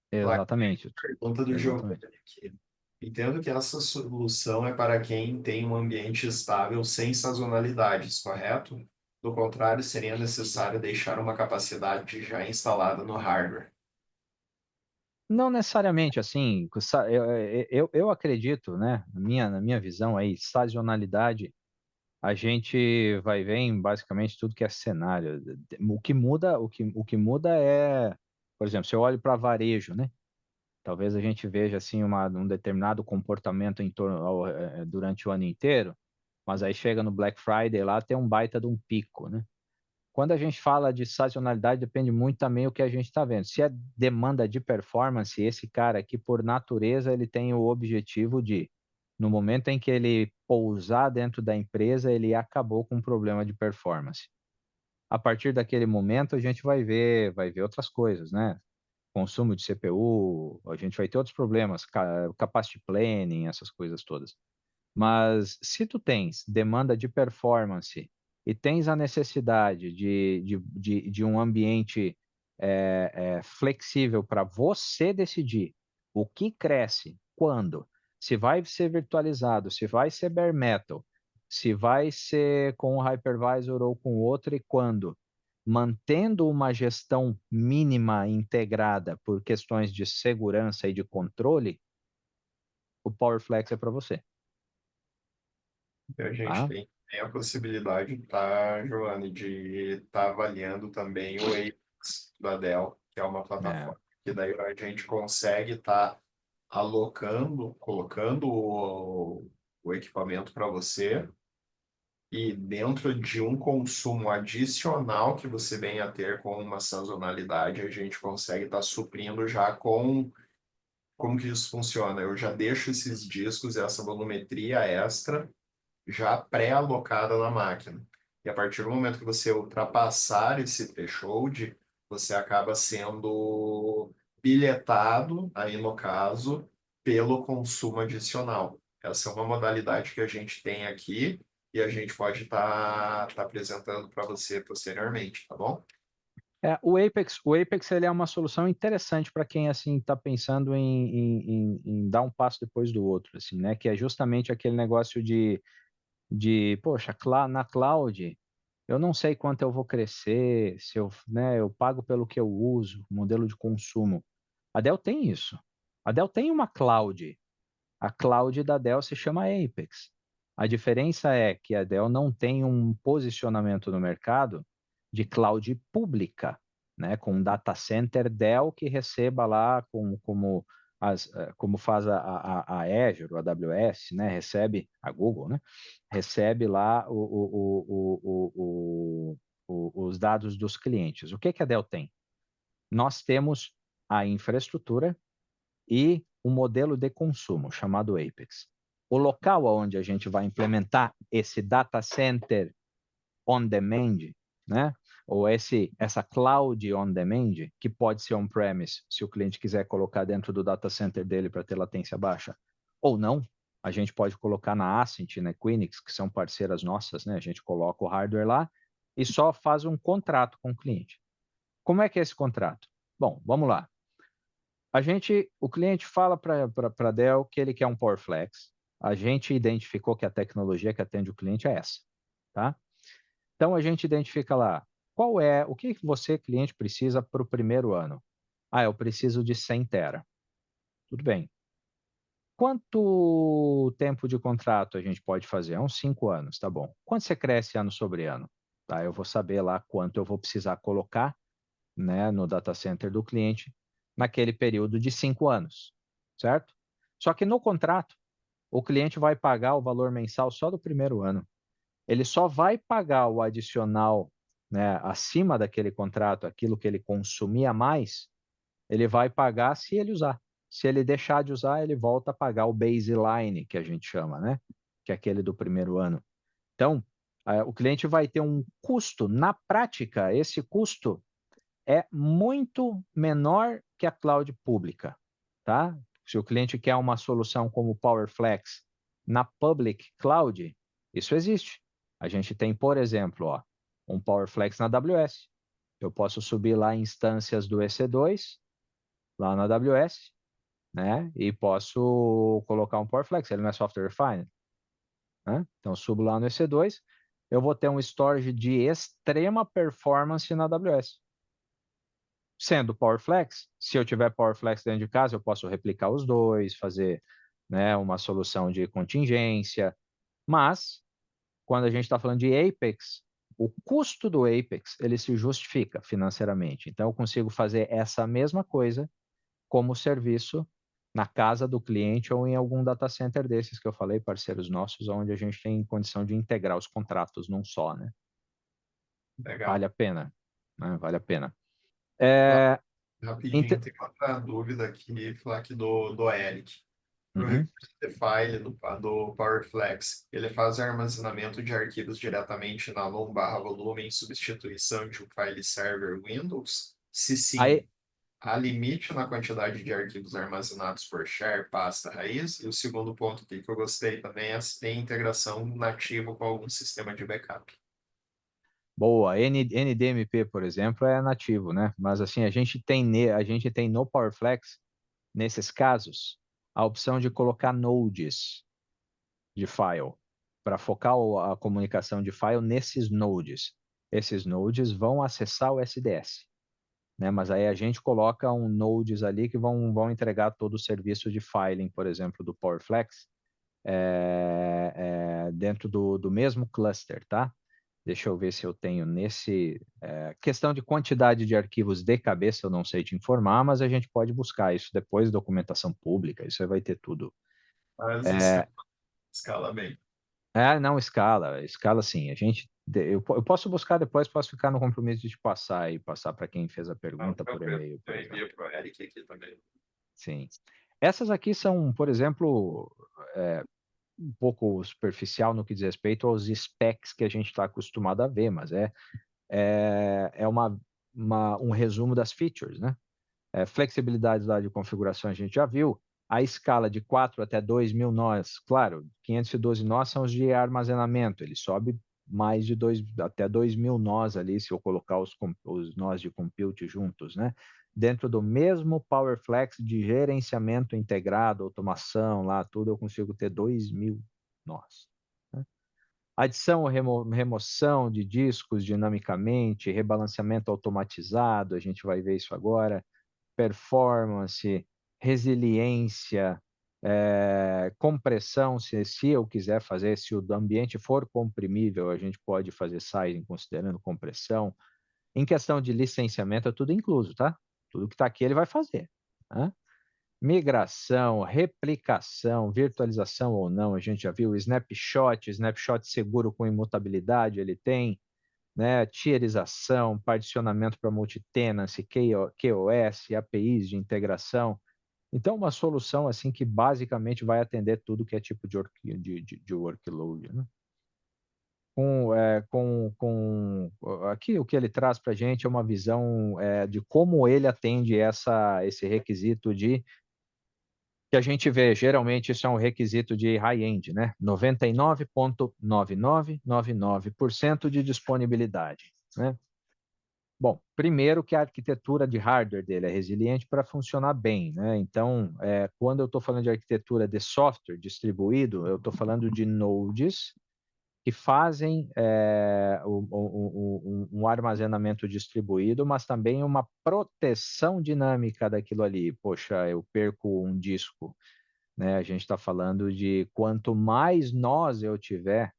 Lá, Exatamente, pergunta do Giovanni exatamente. aqui. Entendo que essa solução é para quem tem um ambiente estável sem sazonalidades, correto? Do contrário, seria necessário deixar uma capacidade já instalada no hardware. Não necessariamente assim, eu acredito, né, na minha visão aí, sazonalidade, a gente vai ver em basicamente tudo que é cenário. O que muda é, por exemplo, se eu olho para varejo, né? Talvez a gente veja assim um determinado comportamento durante o ano inteiro, mas aí chega no Black Friday lá tem um baita de um pico, né? Quando a gente fala de sazonalidade, depende muito também o que a gente está vendo. Se é demanda de performance, esse cara aqui, por natureza, ele tem o objetivo de, no momento em que ele pousar dentro da empresa, ele acabou com um problema de performance. A partir daquele momento, a gente vai ver outras coisas, né? Consumo de CPU, a gente vai ter outros problemas, capacity planning, essas coisas todas. Mas se tu tens demanda de performance e tens a necessidade de um ambiente flexível para você decidir o que cresce, quando, se vai ser virtualizado, se vai ser bare metal, se vai ser com o hypervisor ou com outro e quando, mantendo uma gestão mínima integrada por questões de segurança e de controle, o PowerFlex é para você, E a gente tá? tem a possibilidade, tá, Joane, de estar avaliando também o Apex da Dell, que é uma É. plataforma que daí a gente consegue estar alocando, colocando o equipamento para você e dentro de um consumo adicional que você venha a ter com uma sazonalidade, a gente consegue estar suprindo já com como que isso funciona. Eu já deixo esses discos, essa volumetria extra já pré-alocada na máquina. E a partir do momento que você ultrapassar esse threshold, você acaba sendo bilhetado, aí no caso, pelo consumo adicional. Essa é uma modalidade que a gente tem aqui e a gente pode estar apresentando para você posteriormente, tá bom? O Apex ele é uma solução interessante para quem assim está pensando em dar um passo depois do outro, assim, né? Que é justamente aquele negócio de poxa, na cloud, eu não sei quanto eu vou crescer, se eu, né, eu pago pelo que eu uso, modelo de consumo. A Dell tem isso. A Dell tem uma cloud. A cloud da Dell se chama Apex. A diferença é que a Dell não tem um posicionamento no mercado de cloud pública, né, com um data center Dell que receba lá como faz a Azure, a AWS, né, recebe a Google, né, recebe lá os dados dos clientes. O que que a Dell tem? Nós temos a infraestrutura e um modelo de consumo chamado Apex. O local onde a gente vai implementar esse data center on demand, né? Ou essa cloud on demand, que pode ser on-premise, se o cliente quiser colocar dentro do data center dele para ter latência baixa, ou não. a gente pode colocar na Ascent, na Equinix, que são parceiras nossas, né? A gente coloca o hardware lá e só faz um contrato com o cliente. Como é que é esse contrato? Bom, vamos lá. O cliente fala para a Dell que ele quer um PowerFlex. A gente identificou que a tecnologia que atende o cliente é essa, tá? Então a gente identifica lá o que você, cliente, precisa para o primeiro ano. Ah, eu preciso de 100 tera. Tudo bem. Quanto tempo de contrato a gente pode fazer? É uns 5 anos, tá bom. Quanto você cresce ano sobre ano? Tá, eu vou saber lá quanto eu vou precisar colocar, né, no data center do cliente naquele período de 5 anos, certo? Só que no contrato, o cliente vai pagar o valor mensal só do primeiro ano. Ele só vai pagar o adicional, né, acima daquele contrato, aquilo que ele consumia mais, ele vai pagar se ele usar. Se ele deixar de usar, ele volta a pagar o baseline, que a gente chama, né? Que é aquele do primeiro ano. Então, o cliente vai ter um custo. Na prática, esse custo é muito menor que a cloud pública, tá? Se o cliente quer uma solução como o PowerFlex na public cloud, isso existe. A gente tem, por exemplo, ó, um PowerFlex na AWS. Eu posso subir lá instâncias do EC2, lá na AWS, né? E posso colocar um PowerFlex, ele não é software defined, né? Então, subo lá no EC2, eu vou ter um storage de extrema performance na AWS. Sendo PowerFlex, se eu tiver PowerFlex dentro de casa, eu posso replicar os dois, fazer, né, uma solução de contingência. Mas, quando a gente está falando de Apex, o custo do Apex, ele se justifica financeiramente. Então, eu consigo fazer essa mesma coisa como serviço na casa do cliente ou em algum data center desses que eu falei, parceiros nossos, onde a gente tem condição de integrar os contratos num só, né? Legal. Vale a pena, né? Vale a pena. Ah, É, rapidinho, tem outra dúvida aqui, falar aqui do Eric. O uhum. recurso file do PowerFlex, ele faz armazenamento de arquivos diretamente na LOM/volume em substituição de um file server Windows? Se sim, Aí, há limite na quantidade de arquivos armazenados por share, pasta, raiz? E o segundo ponto aqui que eu gostei também é se tem integração nativa com algum sistema de backup. boa, NDMP, por exemplo, é nativo, né? Mas assim, a gente tem no PowerFlex, nesses casos, a opção de colocar nodes de file, para focar a comunicação de file nesses nodes. Esses nodes vão acessar o SDS, né? Mas aí a gente coloca um nodes ali que vão entregar todo o serviço de filing, por exemplo, do PowerFlex, dentro do mesmo cluster, tá? Deixa eu ver se eu tenho nesse. Questão de quantidade de arquivos de cabeça, eu não sei te informar, mas a gente pode buscar isso depois, documentação pública, isso aí vai ter tudo. Mas É, escala bem. não, escala sim. Eu posso buscar depois, posso ficar no compromisso de te passar e passar para quem fez a Não, pergunta por tranquilo. e-mail, por Eu exemplo. envio para o Eric aqui também. Sim. Essas aqui são, por exemplo, um pouco superficial no que diz respeito aos specs que a gente está acostumado a ver, mas é um resumo das features, né? Flexibilidade lá de configuração a gente já viu. A escala de 4 até 2.000 nós, claro, 512 nós são os de armazenamento, ele sobe mais de até 2.000 nós ali, se eu colocar os nós de compute juntos, né? Dentro do mesmo PowerFlex de gerenciamento integrado, automação, lá tudo, eu consigo ter 2.000 nós. Né? Adição ou remoção de discos dinamicamente, rebalanceamento automatizado, a gente vai ver isso agora, performance, resiliência, compressão, se eu quiser fazer, se o ambiente for comprimível, a gente pode fazer sizing considerando compressão. Em questão de licenciamento, é tudo incluso, tá? Tudo que está aqui ele vai fazer. Tá? Migração, replicação, virtualização ou não, a gente já viu, snapshot seguro com imutabilidade, ele tem, né? Tierização, particionamento para multitenancy, QoS, APIs de integração. Então, uma solução assim que basicamente vai atender tudo que é tipo de workload, né? Aqui o que ele traz para a gente é uma visão de como ele atende esse requisito de que a gente vê, geralmente isso é um requisito de high-end, né? 99,9999% de disponibilidade, né? Bom, primeiro que a arquitetura de hardware dele é resiliente para funcionar bem, né? Então, quando eu estou falando de arquitetura de software distribuído, eu estou falando de nodes que fazem um armazenamento distribuído, mas também uma proteção dinâmica daquilo ali. Poxa, eu perco um disco, né? A gente está falando de quanto mais nós eu tiver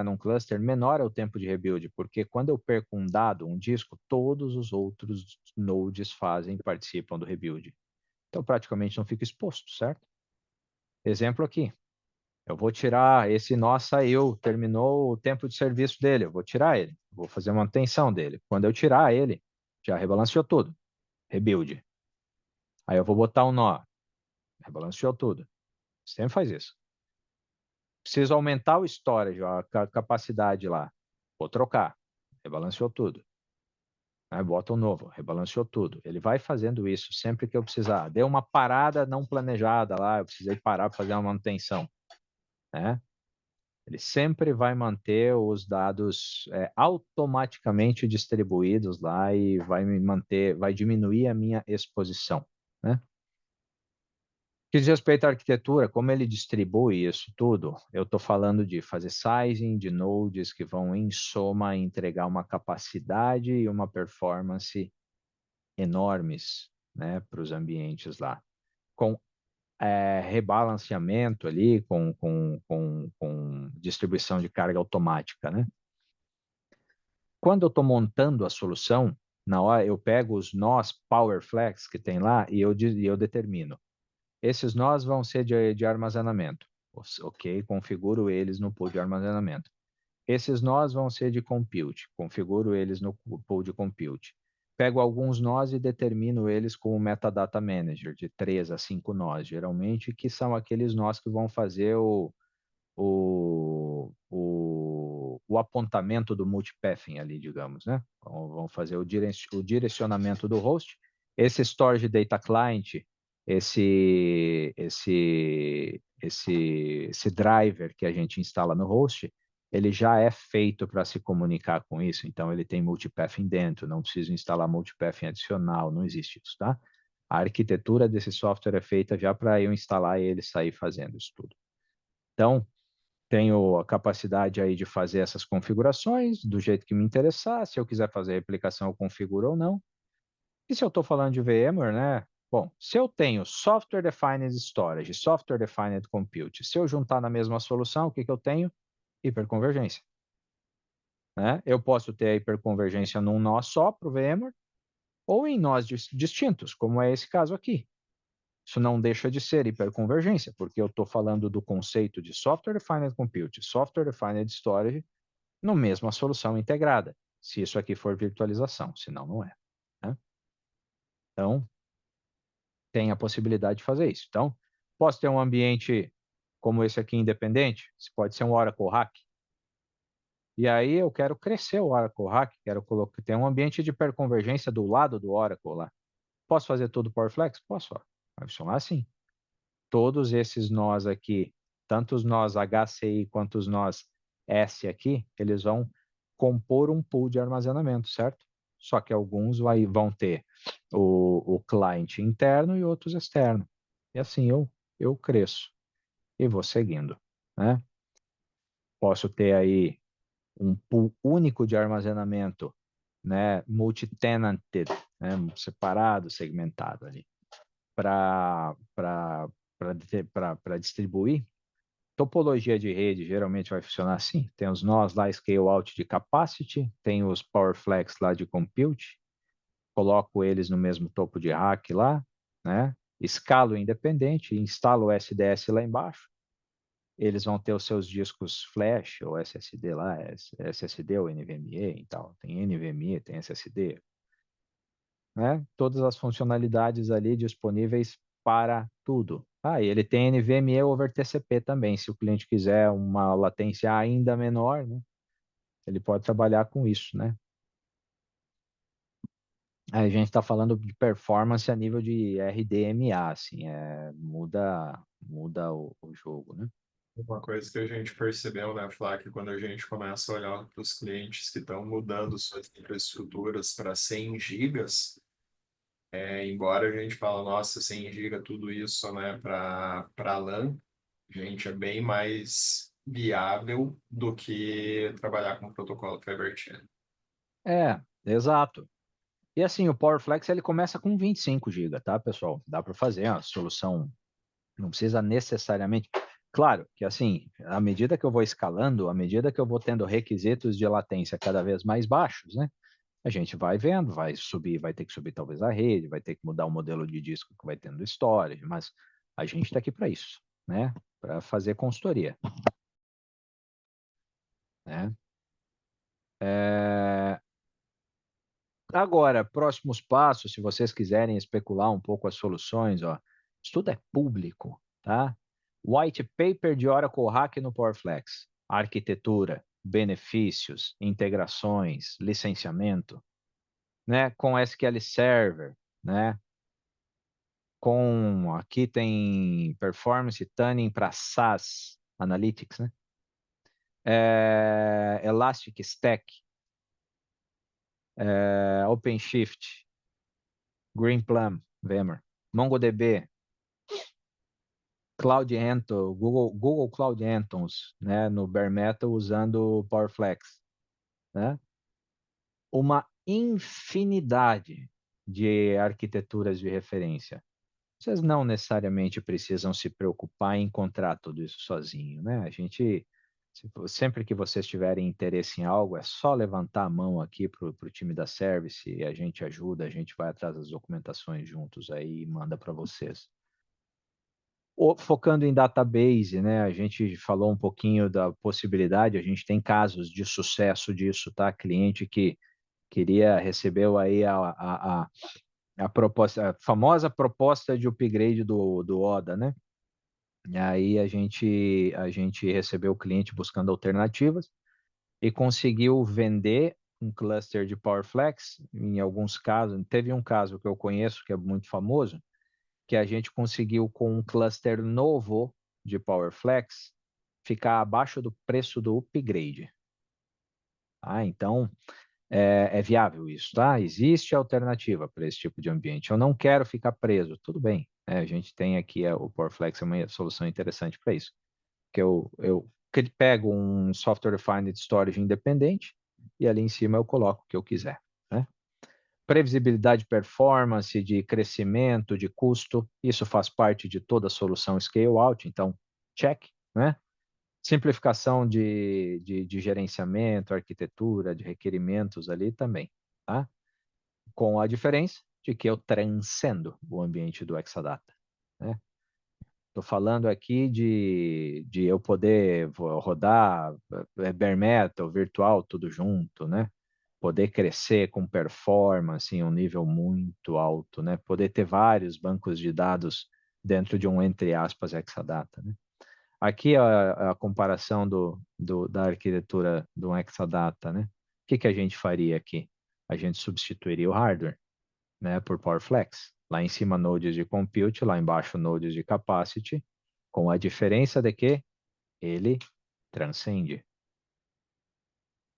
num cluster, menor é o tempo de rebuild, porque quando eu perco um dado, um disco, todos os outros nodes participam do rebuild. Então, praticamente não fica exposto, certo? Exemplo aqui. Eu vou tirar esse nó saiu, terminou o tempo de serviço dele, eu vou tirar ele, vou fazer manutenção dele. Quando eu tirar ele, já rebalanceou tudo, rebuild. Aí eu vou botar um nó, rebalanceou tudo. O sistema faz isso. Preciso aumentar o storage, a capacidade lá. Vou trocar, rebalanceou tudo. Aí bota um novo, rebalanceou tudo. Ele vai fazendo isso sempre que eu precisar. Deu uma parada não planejada lá, eu precisei parar para fazer uma manutenção, né? Ele sempre vai manter os dados automaticamente distribuídos lá e vai me manter, vai diminuir a minha exposição, né? Que diz respeito à arquitetura, como ele distribui isso tudo, eu estou falando de fazer sizing de nodes que vão, em soma, entregar uma capacidade e uma performance enormes, né, para os ambientes lá. Com rebalanceamento ali, com distribuição de carga automática, né? Quando eu estou montando a solução, na hora eu pego os nós PowerFlex que tem lá e eu determino. Esses nós vão ser de armazenamento. Ok, configuro eles no pool de armazenamento. Esses nós vão ser de compute. Configuro eles no pool de compute. Pego alguns nós e determino eles com o Metadata Manager, de 3 a 5 nós, geralmente, que são aqueles nós que vão fazer o apontamento do multipathing ali, digamos, né? Vão fazer o direcionamento do host. Esse Storage Data Client, esse driver que a gente instala no host, ele já é feito para se comunicar com isso, então ele tem multipathing dentro, não preciso instalar multipathing adicional, não existe isso, tá? A arquitetura desse software é feita já para eu instalar e ele sair fazendo isso tudo. Então, tenho a capacidade aí de fazer essas configurações do jeito que me interessar. Se eu quiser fazer a replicação, eu configuro ou não. E se eu estou falando de VMware, né? Bom, se eu tenho Software Defined Storage, Software Defined Compute, se eu juntar na mesma solução, o que eu tenho? Hiperconvergência, né? Eu posso ter a hiperconvergência num nó só para o VMware, ou em nós distintos, como é esse caso aqui. Isso não deixa de ser hiperconvergência, porque eu estou falando do conceito de Software Defined Compute, Software Defined Storage, no mesma solução integrada, se isso aqui for virtualização, senão não é, né? Então, tem a possibilidade de fazer isso. Então, posso ter um ambiente como esse aqui independente, isso pode ser um Oracle Hack, e aí eu quero crescer o Oracle Hack, quero colocar, ter um ambiente de hiperconvergência do lado do Oracle lá. Posso fazer tudo PowerFlex? Posso, vai funcionar assim. Todos esses nós aqui, tanto os nós HCI quanto os nós S aqui, eles vão compor um pool de armazenamento, certo? Só que alguns vão ter o cliente interno e outros externo. E assim eu cresço e vou seguindo, né? Posso ter aí um pool único de armazenamento, né? Multi-tenanted, né? Separado, segmentado ali, para distribuir. Topologia de rede geralmente vai funcionar assim. Tem os nós lá, scale out de capacity, tem os PowerFlex lá de compute, coloco eles no mesmo topo de rack lá, né? Escalo independente, instalo o SDS lá embaixo. Eles vão ter os seus discos flash ou SSD lá, SSD ou NVMe e tal. Tem NVMe, tem SSD, né? Todas as funcionalidades ali disponíveis para tudo. Ah, e ele tem NVMe over TCP também, se o cliente quiser uma latência ainda menor, né? Ele pode trabalhar com isso, né? A gente está falando de performance a nível de RDMA, assim, muda o jogo, né? Uma coisa que a gente percebeu, né, Flá, que quando a gente começa a olhar para os clientes que estão mudando suas infraestruturas para 100 gigas, embora a gente fala, nossa, 100 giga, tudo isso, né, para LAN, gente, é bem mais viável do que trabalhar com o protocolo FiberChannel. Exato. E assim, o PowerFlex ele começa com 25 GB, tá, pessoal? Dá para fazer a solução, não precisa necessariamente. Claro que assim, à medida que eu vou escalando, à medida que eu vou tendo requisitos de latência cada vez mais baixos, né? A gente vai vendo, vai subir, vai ter que subir talvez a rede, vai ter que mudar o modelo de disco que vai tendo storage, mas a gente está aqui para isso, né? Para fazer consultoria, né? É, Agora, próximos passos, se vocês quiserem especular um pouco as soluções, ó, isso tudo é público, tá? White paper de Oracle Hack no PowerFlex. Arquitetura, benefícios, integrações, licenciamento, né? Com SQL Server, né? Aqui tem performance tuning para SaaS Analytics, né? Elastic Stack, OpenShift, Greenplum, VMware, MongoDB, Cloud Anton, Google Cloud Antons, né, no bare metal usando o PowerFlex, né? Uma infinidade de arquiteturas de referência. Vocês não necessariamente precisam se preocupar em encontrar tudo isso sozinho, né? Sempre que vocês tiverem interesse em algo, é só levantar a mão aqui para o time da Service e a gente ajuda, a gente vai atrás das documentações juntos aí e manda para vocês. Focando em database, né? A gente falou um pouquinho da possibilidade, a gente tem casos de sucesso disso, tá? Cliente que recebeu aí a proposta, a famosa proposta de upgrade do Oda, né? E aí a gente recebeu o cliente buscando alternativas e conseguiu vender um cluster de PowerFlex, em alguns casos, teve um caso que eu conheço que é muito famoso, que a gente conseguiu com um cluster novo de PowerFlex ficar abaixo do preço do upgrade. Então, é viável isso, tá? Existe alternativa para esse tipo de ambiente. Eu não quero ficar preso, tudo bem. A gente tem aqui o PowerFlex, é uma solução interessante para isso. Que eu pego um Software Defined Storage independente e ali em cima eu coloco o que eu quiser, né? Previsibilidade de performance, de crescimento, de custo, isso faz parte de toda a solução scale-out, então, check, né? Simplificação de gerenciamento, arquitetura, de requerimentos ali também, tá? Com a diferença de que eu transcendo o ambiente do Exadata, né? Estou falando aqui de eu poder rodar bare metal, virtual, tudo junto, né? Poder crescer com performance em um nível muito alto, né? Poder ter vários bancos de dados dentro de um, entre aspas, Exadata, né? Aqui a comparação da arquitetura do Exadata, né? O que a gente faria aqui? A gente substituiria o hardware, né, por PowerFlex. Lá em cima, nodes de compute, lá embaixo, nodes de capacity, com a diferença de que ele transcende.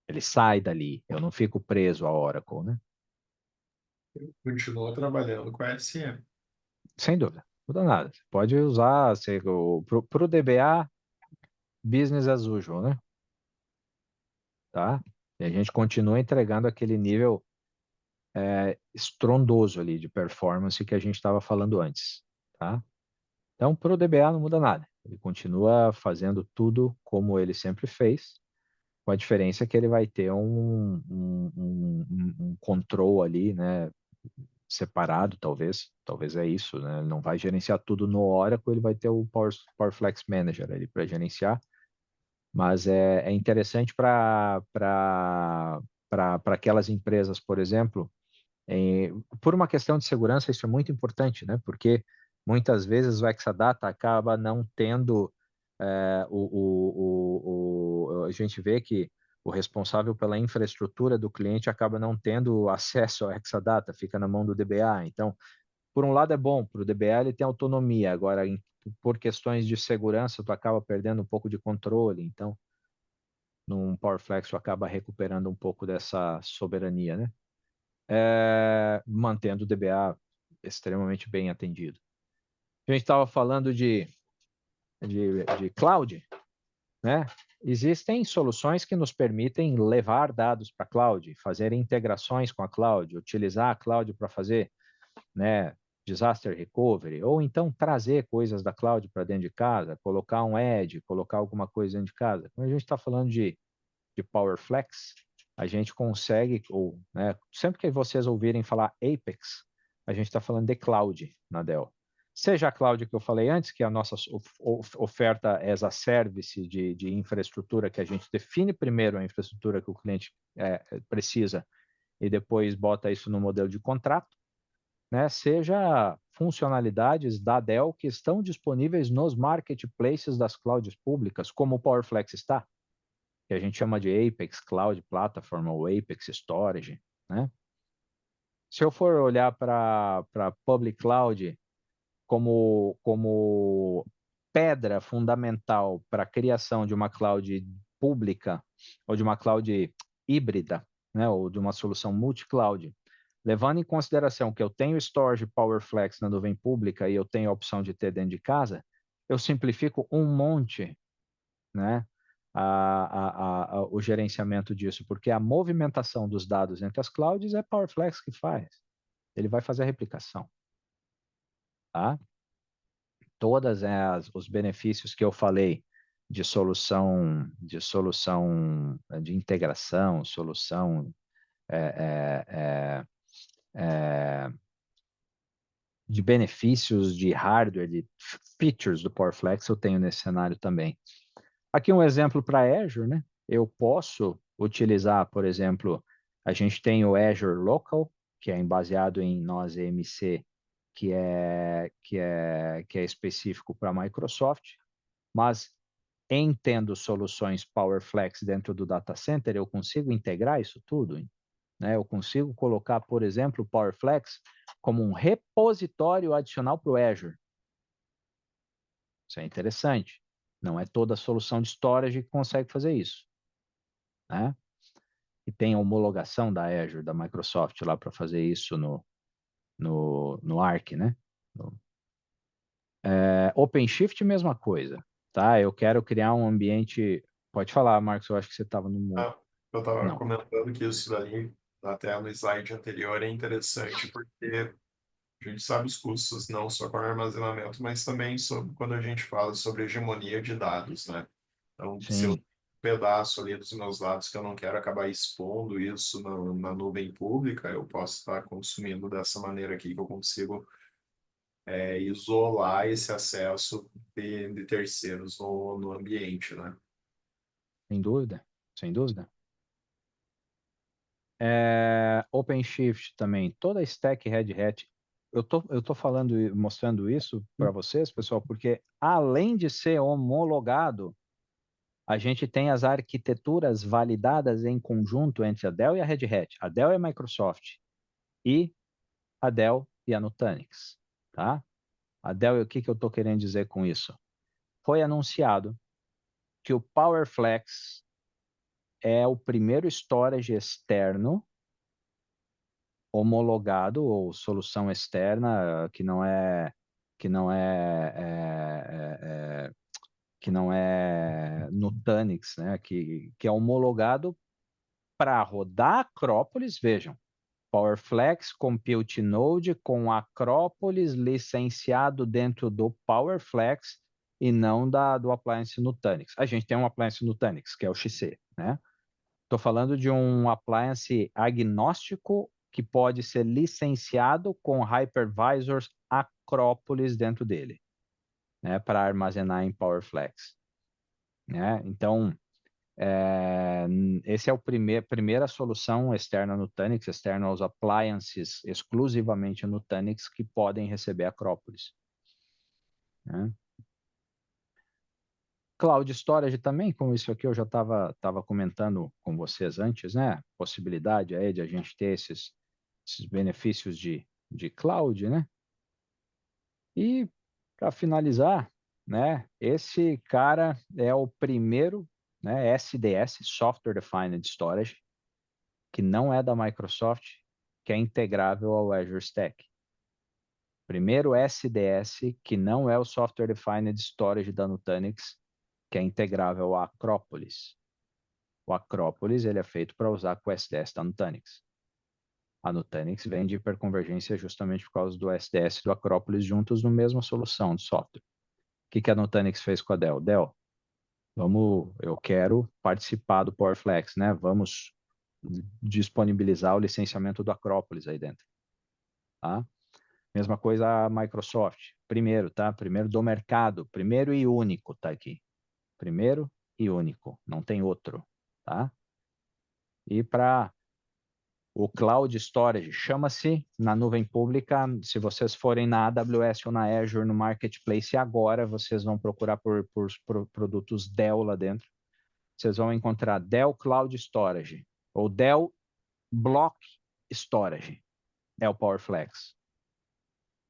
Ele sai dali. Eu não fico preso a Oracle, né? Continua trabalhando com a SM. Sem dúvida. Não muda nada. Você pode usar para o DBA, business as usual, né? Tá? E a gente continua entregando aquele nível estrondoso ali de performance que a gente estava falando antes, tá? Então, para o DBA não muda nada. Ele continua fazendo tudo como ele sempre fez, com a diferença que ele vai ter um control ali, né, separado, talvez é isso, né? Ele não vai gerenciar tudo no Oracle, ele vai ter o PowerFlex Manager ali para gerenciar, mas é interessante para aquelas empresas, por exemplo, por uma questão de segurança, isso é muito importante, né? Porque muitas vezes o Exadata acaba não tendo a gente vê que o responsável pela infraestrutura do cliente acaba não tendo acesso ao Exadata, fica na mão do DBA. Então, por um lado é bom, para o DBA ele tem autonomia, agora por questões de segurança tu acaba perdendo um pouco de controle, então num PowerFlex tu acaba recuperando um pouco dessa soberania, né? Mantendo o DBA extremamente bem atendido. A gente estava falando de cloud, né? Existem soluções que nos permitem levar dados para a cloud, fazer integrações com a cloud, utilizar a cloud para fazer, né, disaster recovery, ou então trazer coisas da cloud para dentro de casa, colocar um edge, colocar alguma coisa dentro de casa. Quando a gente está falando de PowerFlex, a gente consegue, ou, né, sempre que vocês ouvirem falar Apex, a gente está falando de cloud na Dell. Seja a cloud que eu falei antes, que é a nossa oferta as a service de infraestrutura, que a gente define primeiro a infraestrutura que o cliente precisa e depois bota isso no modelo de contrato, né? Seja funcionalidades da Dell que estão disponíveis nos marketplaces das clouds públicas, como o PowerFlex está, que a gente chama de Apex Cloud Platform ou Apex Storage, né? Se eu for olhar para Public Cloud como pedra fundamental para a criação de uma cloud pública ou de uma cloud híbrida, né, ou de uma solução multi-cloud, levando em consideração que eu tenho storage PowerFlex na nuvem pública e eu tenho a opção de ter dentro de casa, eu simplifico um monte, né, o gerenciamento disso, porque a movimentação dos dados entre as clouds é PowerFlex que faz. Ele vai fazer a replicação, tá? Todas os benefícios que eu falei de solução de integração, solução de benefícios de hardware, de features do PowerFlex, eu tenho nesse cenário também. Aqui um exemplo para Azure, né? Eu posso utilizar, por exemplo, a gente tem o Azure Local, que é baseado em NOS-EMC, que é específico para a Microsoft, mas em tendo soluções PowerFlex dentro do data center, eu consigo integrar isso tudo, né? Eu consigo colocar, por exemplo, o PowerFlex como um repositório adicional para o Azure. Isso é interessante. Não é toda a solução de storage que consegue fazer isso, né? E tem a homologação da Azure, da Microsoft lá para fazer isso no Arc, né? OpenShift, mesma coisa, tá? Eu quero criar um ambiente... Pode falar, Marcos, eu acho que você estava no mundo. Eu estava Não, comentando que isso daí, até no slide anterior, é interessante porque a gente sabe os custos, não só com armazenamento, mas também sobre quando a gente fala sobre hegemonia de dados, né? Então, se eu sim, pedaço ali dos meus dados que eu não quero acabar expondo isso na nuvem pública, eu posso estar consumindo dessa maneira aqui que eu consigo isolar esse acesso de terceiros no ambiente, né? sem dúvida, sem dúvida. OpenShift também, toda a stack Red Hat. Eu tô falando, mostrando isso para vocês, pessoal, porque além de ser homologado, a gente tem as arquiteturas validadas em conjunto entre a Dell e a Red Hat, a Dell e a Microsoft, e a Dell e a Nutanix, tá? A Dell, o que eu estou querendo dizer com isso? Foi anunciado que o PowerFlex é o primeiro storage externo homologado ou solução externa que não é Nutanix, né? Que é homologado para rodar Acropolis. Vejam, PowerFlex Compute Node com Acropolis licenciado dentro do PowerFlex e não do appliance Nutanix. A gente tem um appliance Nutanix, que é o XC, né? Estou falando de um appliance agnóstico que pode ser licenciado com hypervisors Acropolis dentro dele, né, para armazenar em PowerFlex, né? Então, esse é o primeira solução externa Nutanix, externa aos appliances exclusivamente Nutanix que podem receber Acropolis, né? Cloud Storage também, como isso aqui eu já estava comentando com vocês antes, né? Possibilidade aí de a gente ter esses benefícios de cloud, né? E para finalizar, né? Esse cara é o primeiro, né? SDS, Software Defined Storage, que não é da Microsoft, que é integrável ao Azure Stack. Primeiro SDS, que não é o Software Defined Storage da Nutanix, que é integrável ao Acropolis. O Acropolis ele é feito para usar com o SDS da Nutanix. A Nutanix vende hiperconvergência justamente por causa do SDS e do Acropolis juntos na mesma solução de software. O que a Nutanix fez com a Dell? Dell, eu quero participar do PowerFlex, né? Vamos disponibilizar o licenciamento do Acropolis aí dentro. Tá? Mesma coisa a Microsoft. Primeiro, tá? Primeiro do mercado. Primeiro e único, tá aqui. Primeiro e único. Não tem outro, tá? E para o Cloud Storage, chama-se na nuvem pública, se vocês forem na AWS ou na Azure, no Marketplace, agora vocês vão procurar por produtos Dell lá dentro. Vocês vão encontrar Dell Cloud Storage ou Dell Block Storage, é o PowerFlex.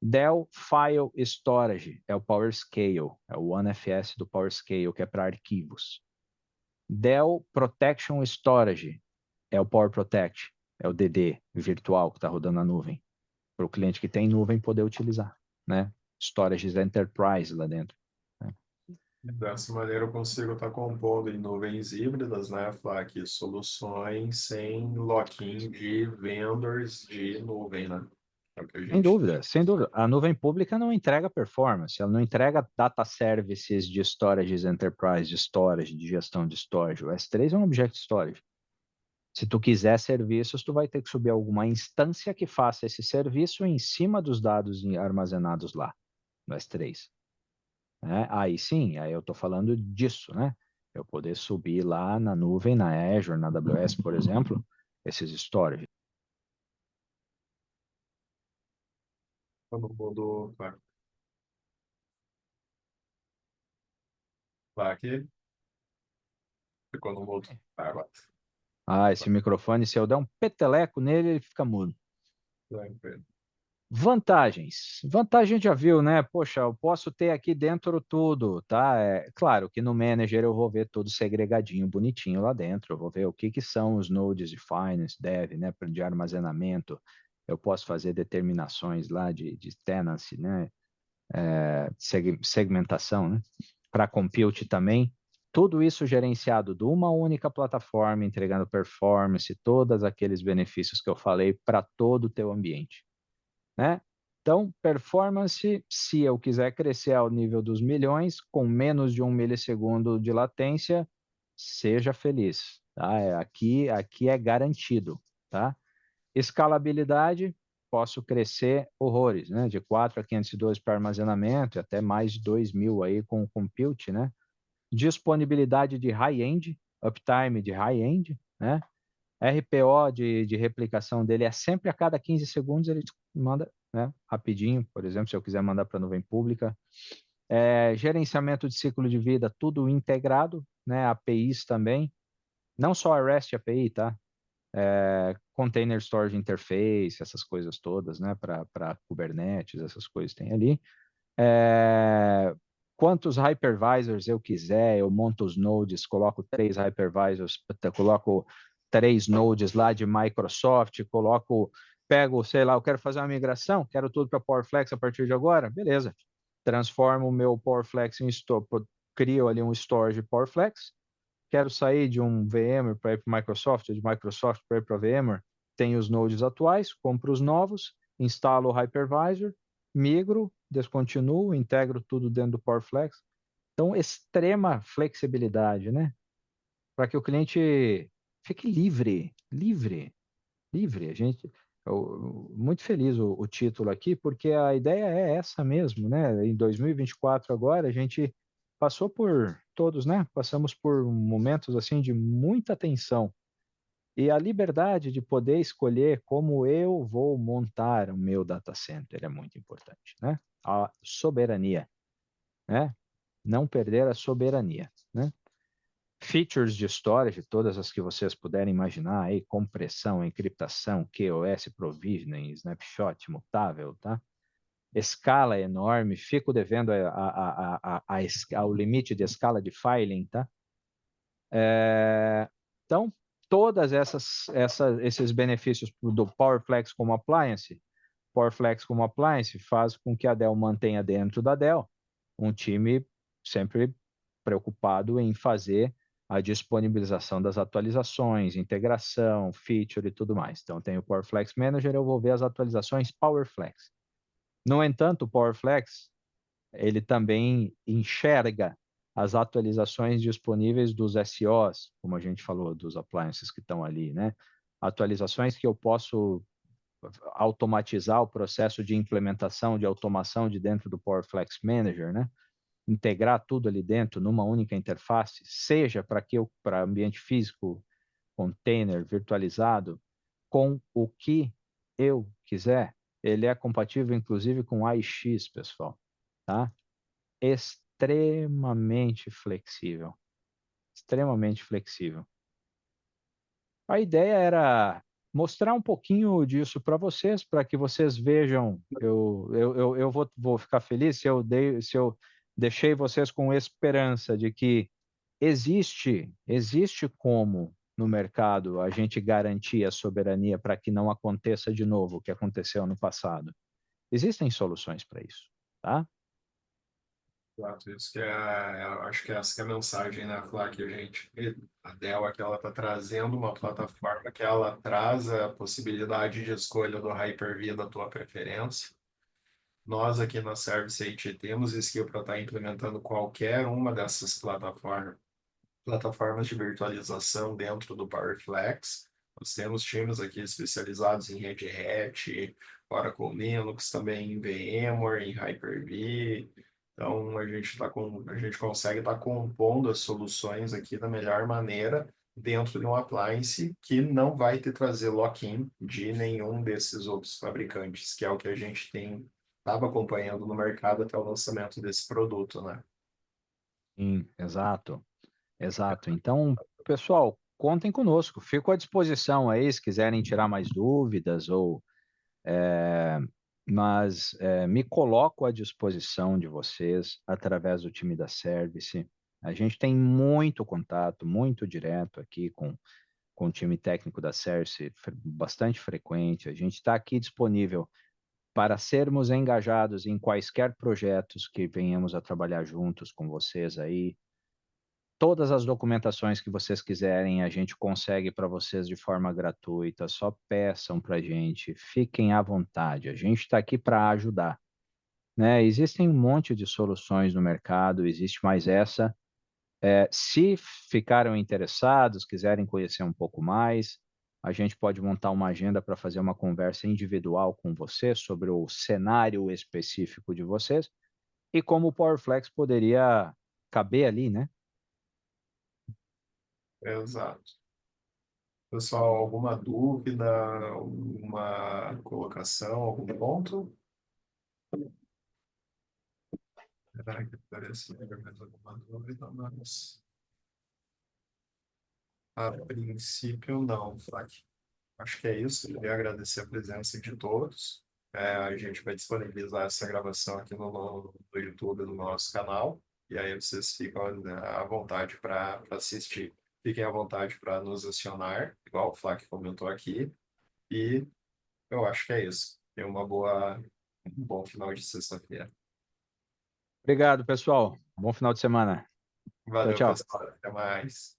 Dell File Storage é o PowerScale, é o OneFS do PowerScale, que é para arquivos. Dell Protection Storage é o PowerProtect, é o DD virtual que está rodando na nuvem, para o cliente que tem nuvem poder utilizar, né? Storages Enterprise lá dentro. Né? Dessa maneira eu consigo estar compondo em nuvens híbridas, né, Flak, soluções sem lock-in de vendors de nuvem, né? É o que a Sem gente dúvida, sem dúvida. A nuvem pública não entrega performance, ela não entrega data services de storages enterprise, de storage, de gestão de storage. O S3 é um object storage. Se tu quiser serviços, tu vai ter que subir alguma instância que faça esse serviço em cima dos dados armazenados lá, no S3. Né? Aí sim, aí eu estou falando disso, né? Eu poder subir lá na nuvem, na Azure, na AWS, por exemplo, esses storage. no mundo Flak, ficou no mudo. Agora. Ah, esse microfone, se eu der um peteleco nele, ele fica mudo. Tranquilo. Vantagens. Vantagem a gente já viu, né? Poxa, eu posso ter aqui dentro tudo, tá? É, claro que no Manager eu vou ver tudo segregadinho, bonitinho lá dentro. Eu vou ver o que são os nodes de finance, dev, né? De armazenamento. Eu posso fazer determinações lá de tenancy, né? Segmentação, né? Para compute também. Tudo isso gerenciado de uma única plataforma, entregando performance, todos aqueles benefícios que eu falei para todo o teu ambiente. Né? Então, performance, se eu quiser crescer ao nível dos milhões, com menos de 1 milissegundo de latência, seja feliz. Tá? Aqui é garantido. Tá? Escalabilidade, posso crescer horrores, né? De 4 a 512 para armazenamento, e até mais de 2.000 aí com o compute, né? Disponibilidade de high-end, uptime de high-end, né? RPO de replicação dele é sempre a cada 15 segundos, ele manda, né, rapidinho, por exemplo, se eu quiser mandar para a nuvem pública. Gerenciamento de ciclo de vida, tudo integrado, né, APIs também, não só a REST API, tá? Container Storage Interface, essas coisas todas, né, para Kubernetes, essas coisas tem ali. Quantos hypervisors eu quiser, eu monto os nodes, coloco 3 hypervisors, coloco 3 nodes lá de Microsoft, pego, sei lá, eu quero fazer uma migração, quero tudo para PowerFlex a partir de agora, beleza. Transformo o meu PowerFlex em store, crio ali um storage PowerFlex, quero sair de um VMware para ir para Microsoft, de Microsoft para ir para VMware, tenho os nodes atuais, compro os novos, instalo o hypervisor, migro, descontinuo, integro tudo dentro do PowerFlex. Então, extrema flexibilidade, né? Para que o cliente fique livre. Muito feliz o título aqui, porque a ideia é essa mesmo, né? Em 2024 agora, a gente passou por todos, né? Passamos por momentos assim de muita tensão. E a liberdade de poder escolher como eu vou montar o meu data center é muito importante, né? A soberania, né? não perder a soberania, né? Features de storage, todas as que vocês puderem imaginar, aí, compressão, encriptação, QoS, provisioning, snapshot, mutável, tá? Escala enorme, fico devendo ao limite de escala de filing, tá? Então, todas esses benefícios do PowerFlex como appliance, faz com que a Dell mantenha dentro da Dell um time sempre preocupado em fazer a disponibilização das atualizações, integração, feature e tudo mais. Então, tem o PowerFlex Manager, eu vou ver as atualizações PowerFlex. No entanto, o PowerFlex, ele também enxerga as atualizações disponíveis dos SOs, como a gente falou, dos appliances que estão ali, né? Atualizações que eu posso automatizar o processo de implementação, de automação de dentro do PowerFlex Manager, né? Integrar tudo ali dentro numa única interface, seja para ambiente físico, container, virtualizado, com o que eu quiser. Ele é compatível, inclusive, com AIX, pessoal, tá? Extremamente flexível. Extremamente flexível. A ideia era mostrar um pouquinho disso para vocês, para que vocês vejam. Eu vou ficar feliz se eu deixei vocês com esperança de que existe como no mercado a gente garantir a soberania para que não aconteça de novo o que aconteceu no passado. Existem soluções para isso, tá? Exato, isso que eu acho que essa que é a mensagem, né, Flá, que a Dell é que ela está trazendo uma plataforma que ela traz a possibilidade de escolha do Hyper-V da tua preferência. Nós aqui na Service AT temos skill para estar implementando qualquer uma dessas plataformas de virtualização dentro do PowerFlex. Nós temos times aqui especializados em Red Hat, Oracle Linux, também em VMware, em Hyper-V. Então a gente consegue estar compondo as soluções aqui da melhor maneira dentro de um appliance que não vai te trazer lock-in de nenhum desses outros fabricantes, que é o que a gente estava acompanhando no mercado até o lançamento desse produto, né? Sim, exato. Exato. Então, pessoal, contem conosco. Fico à disposição aí se quiserem tirar mais dúvidas mas me coloco à disposição de vocês através do time da Service. A gente tem muito contato, muito direto aqui com o time técnico da Service, bastante frequente. A gente está aqui disponível para sermos engajados em quaisquer projetos que venhamos a trabalhar juntos com vocês aí. Todas as documentações que vocês quiserem, a gente consegue para vocês de forma gratuita. Só peçam para a gente, fiquem à vontade. A gente está aqui para ajudar, né? Existem um monte de soluções no mercado, existe mais essa. Se ficaram interessados, quiserem conhecer um pouco mais, a gente pode montar uma agenda para fazer uma conversa individual com vocês sobre o cenário específico de vocês e como o PowerFlex poderia caber ali, né? Exato. Pessoal, alguma dúvida, alguma colocação, algum ponto? Será que parece haver mais alguma dúvida? Mas a princípio não, Flak. Acho que é isso. Queria agradecer a presença de todos. A gente vai disponibilizar essa gravação aqui no YouTube do nosso canal. E aí vocês ficam, né, à vontade para assistir. Fiquem à vontade para nos acionar, igual o Flak comentou aqui. E eu acho que é isso. Tenha um bom final de sexta-feira. Obrigado, pessoal. Bom final de semana. Tchau, Valeu, tchau. pessoal. Até mais.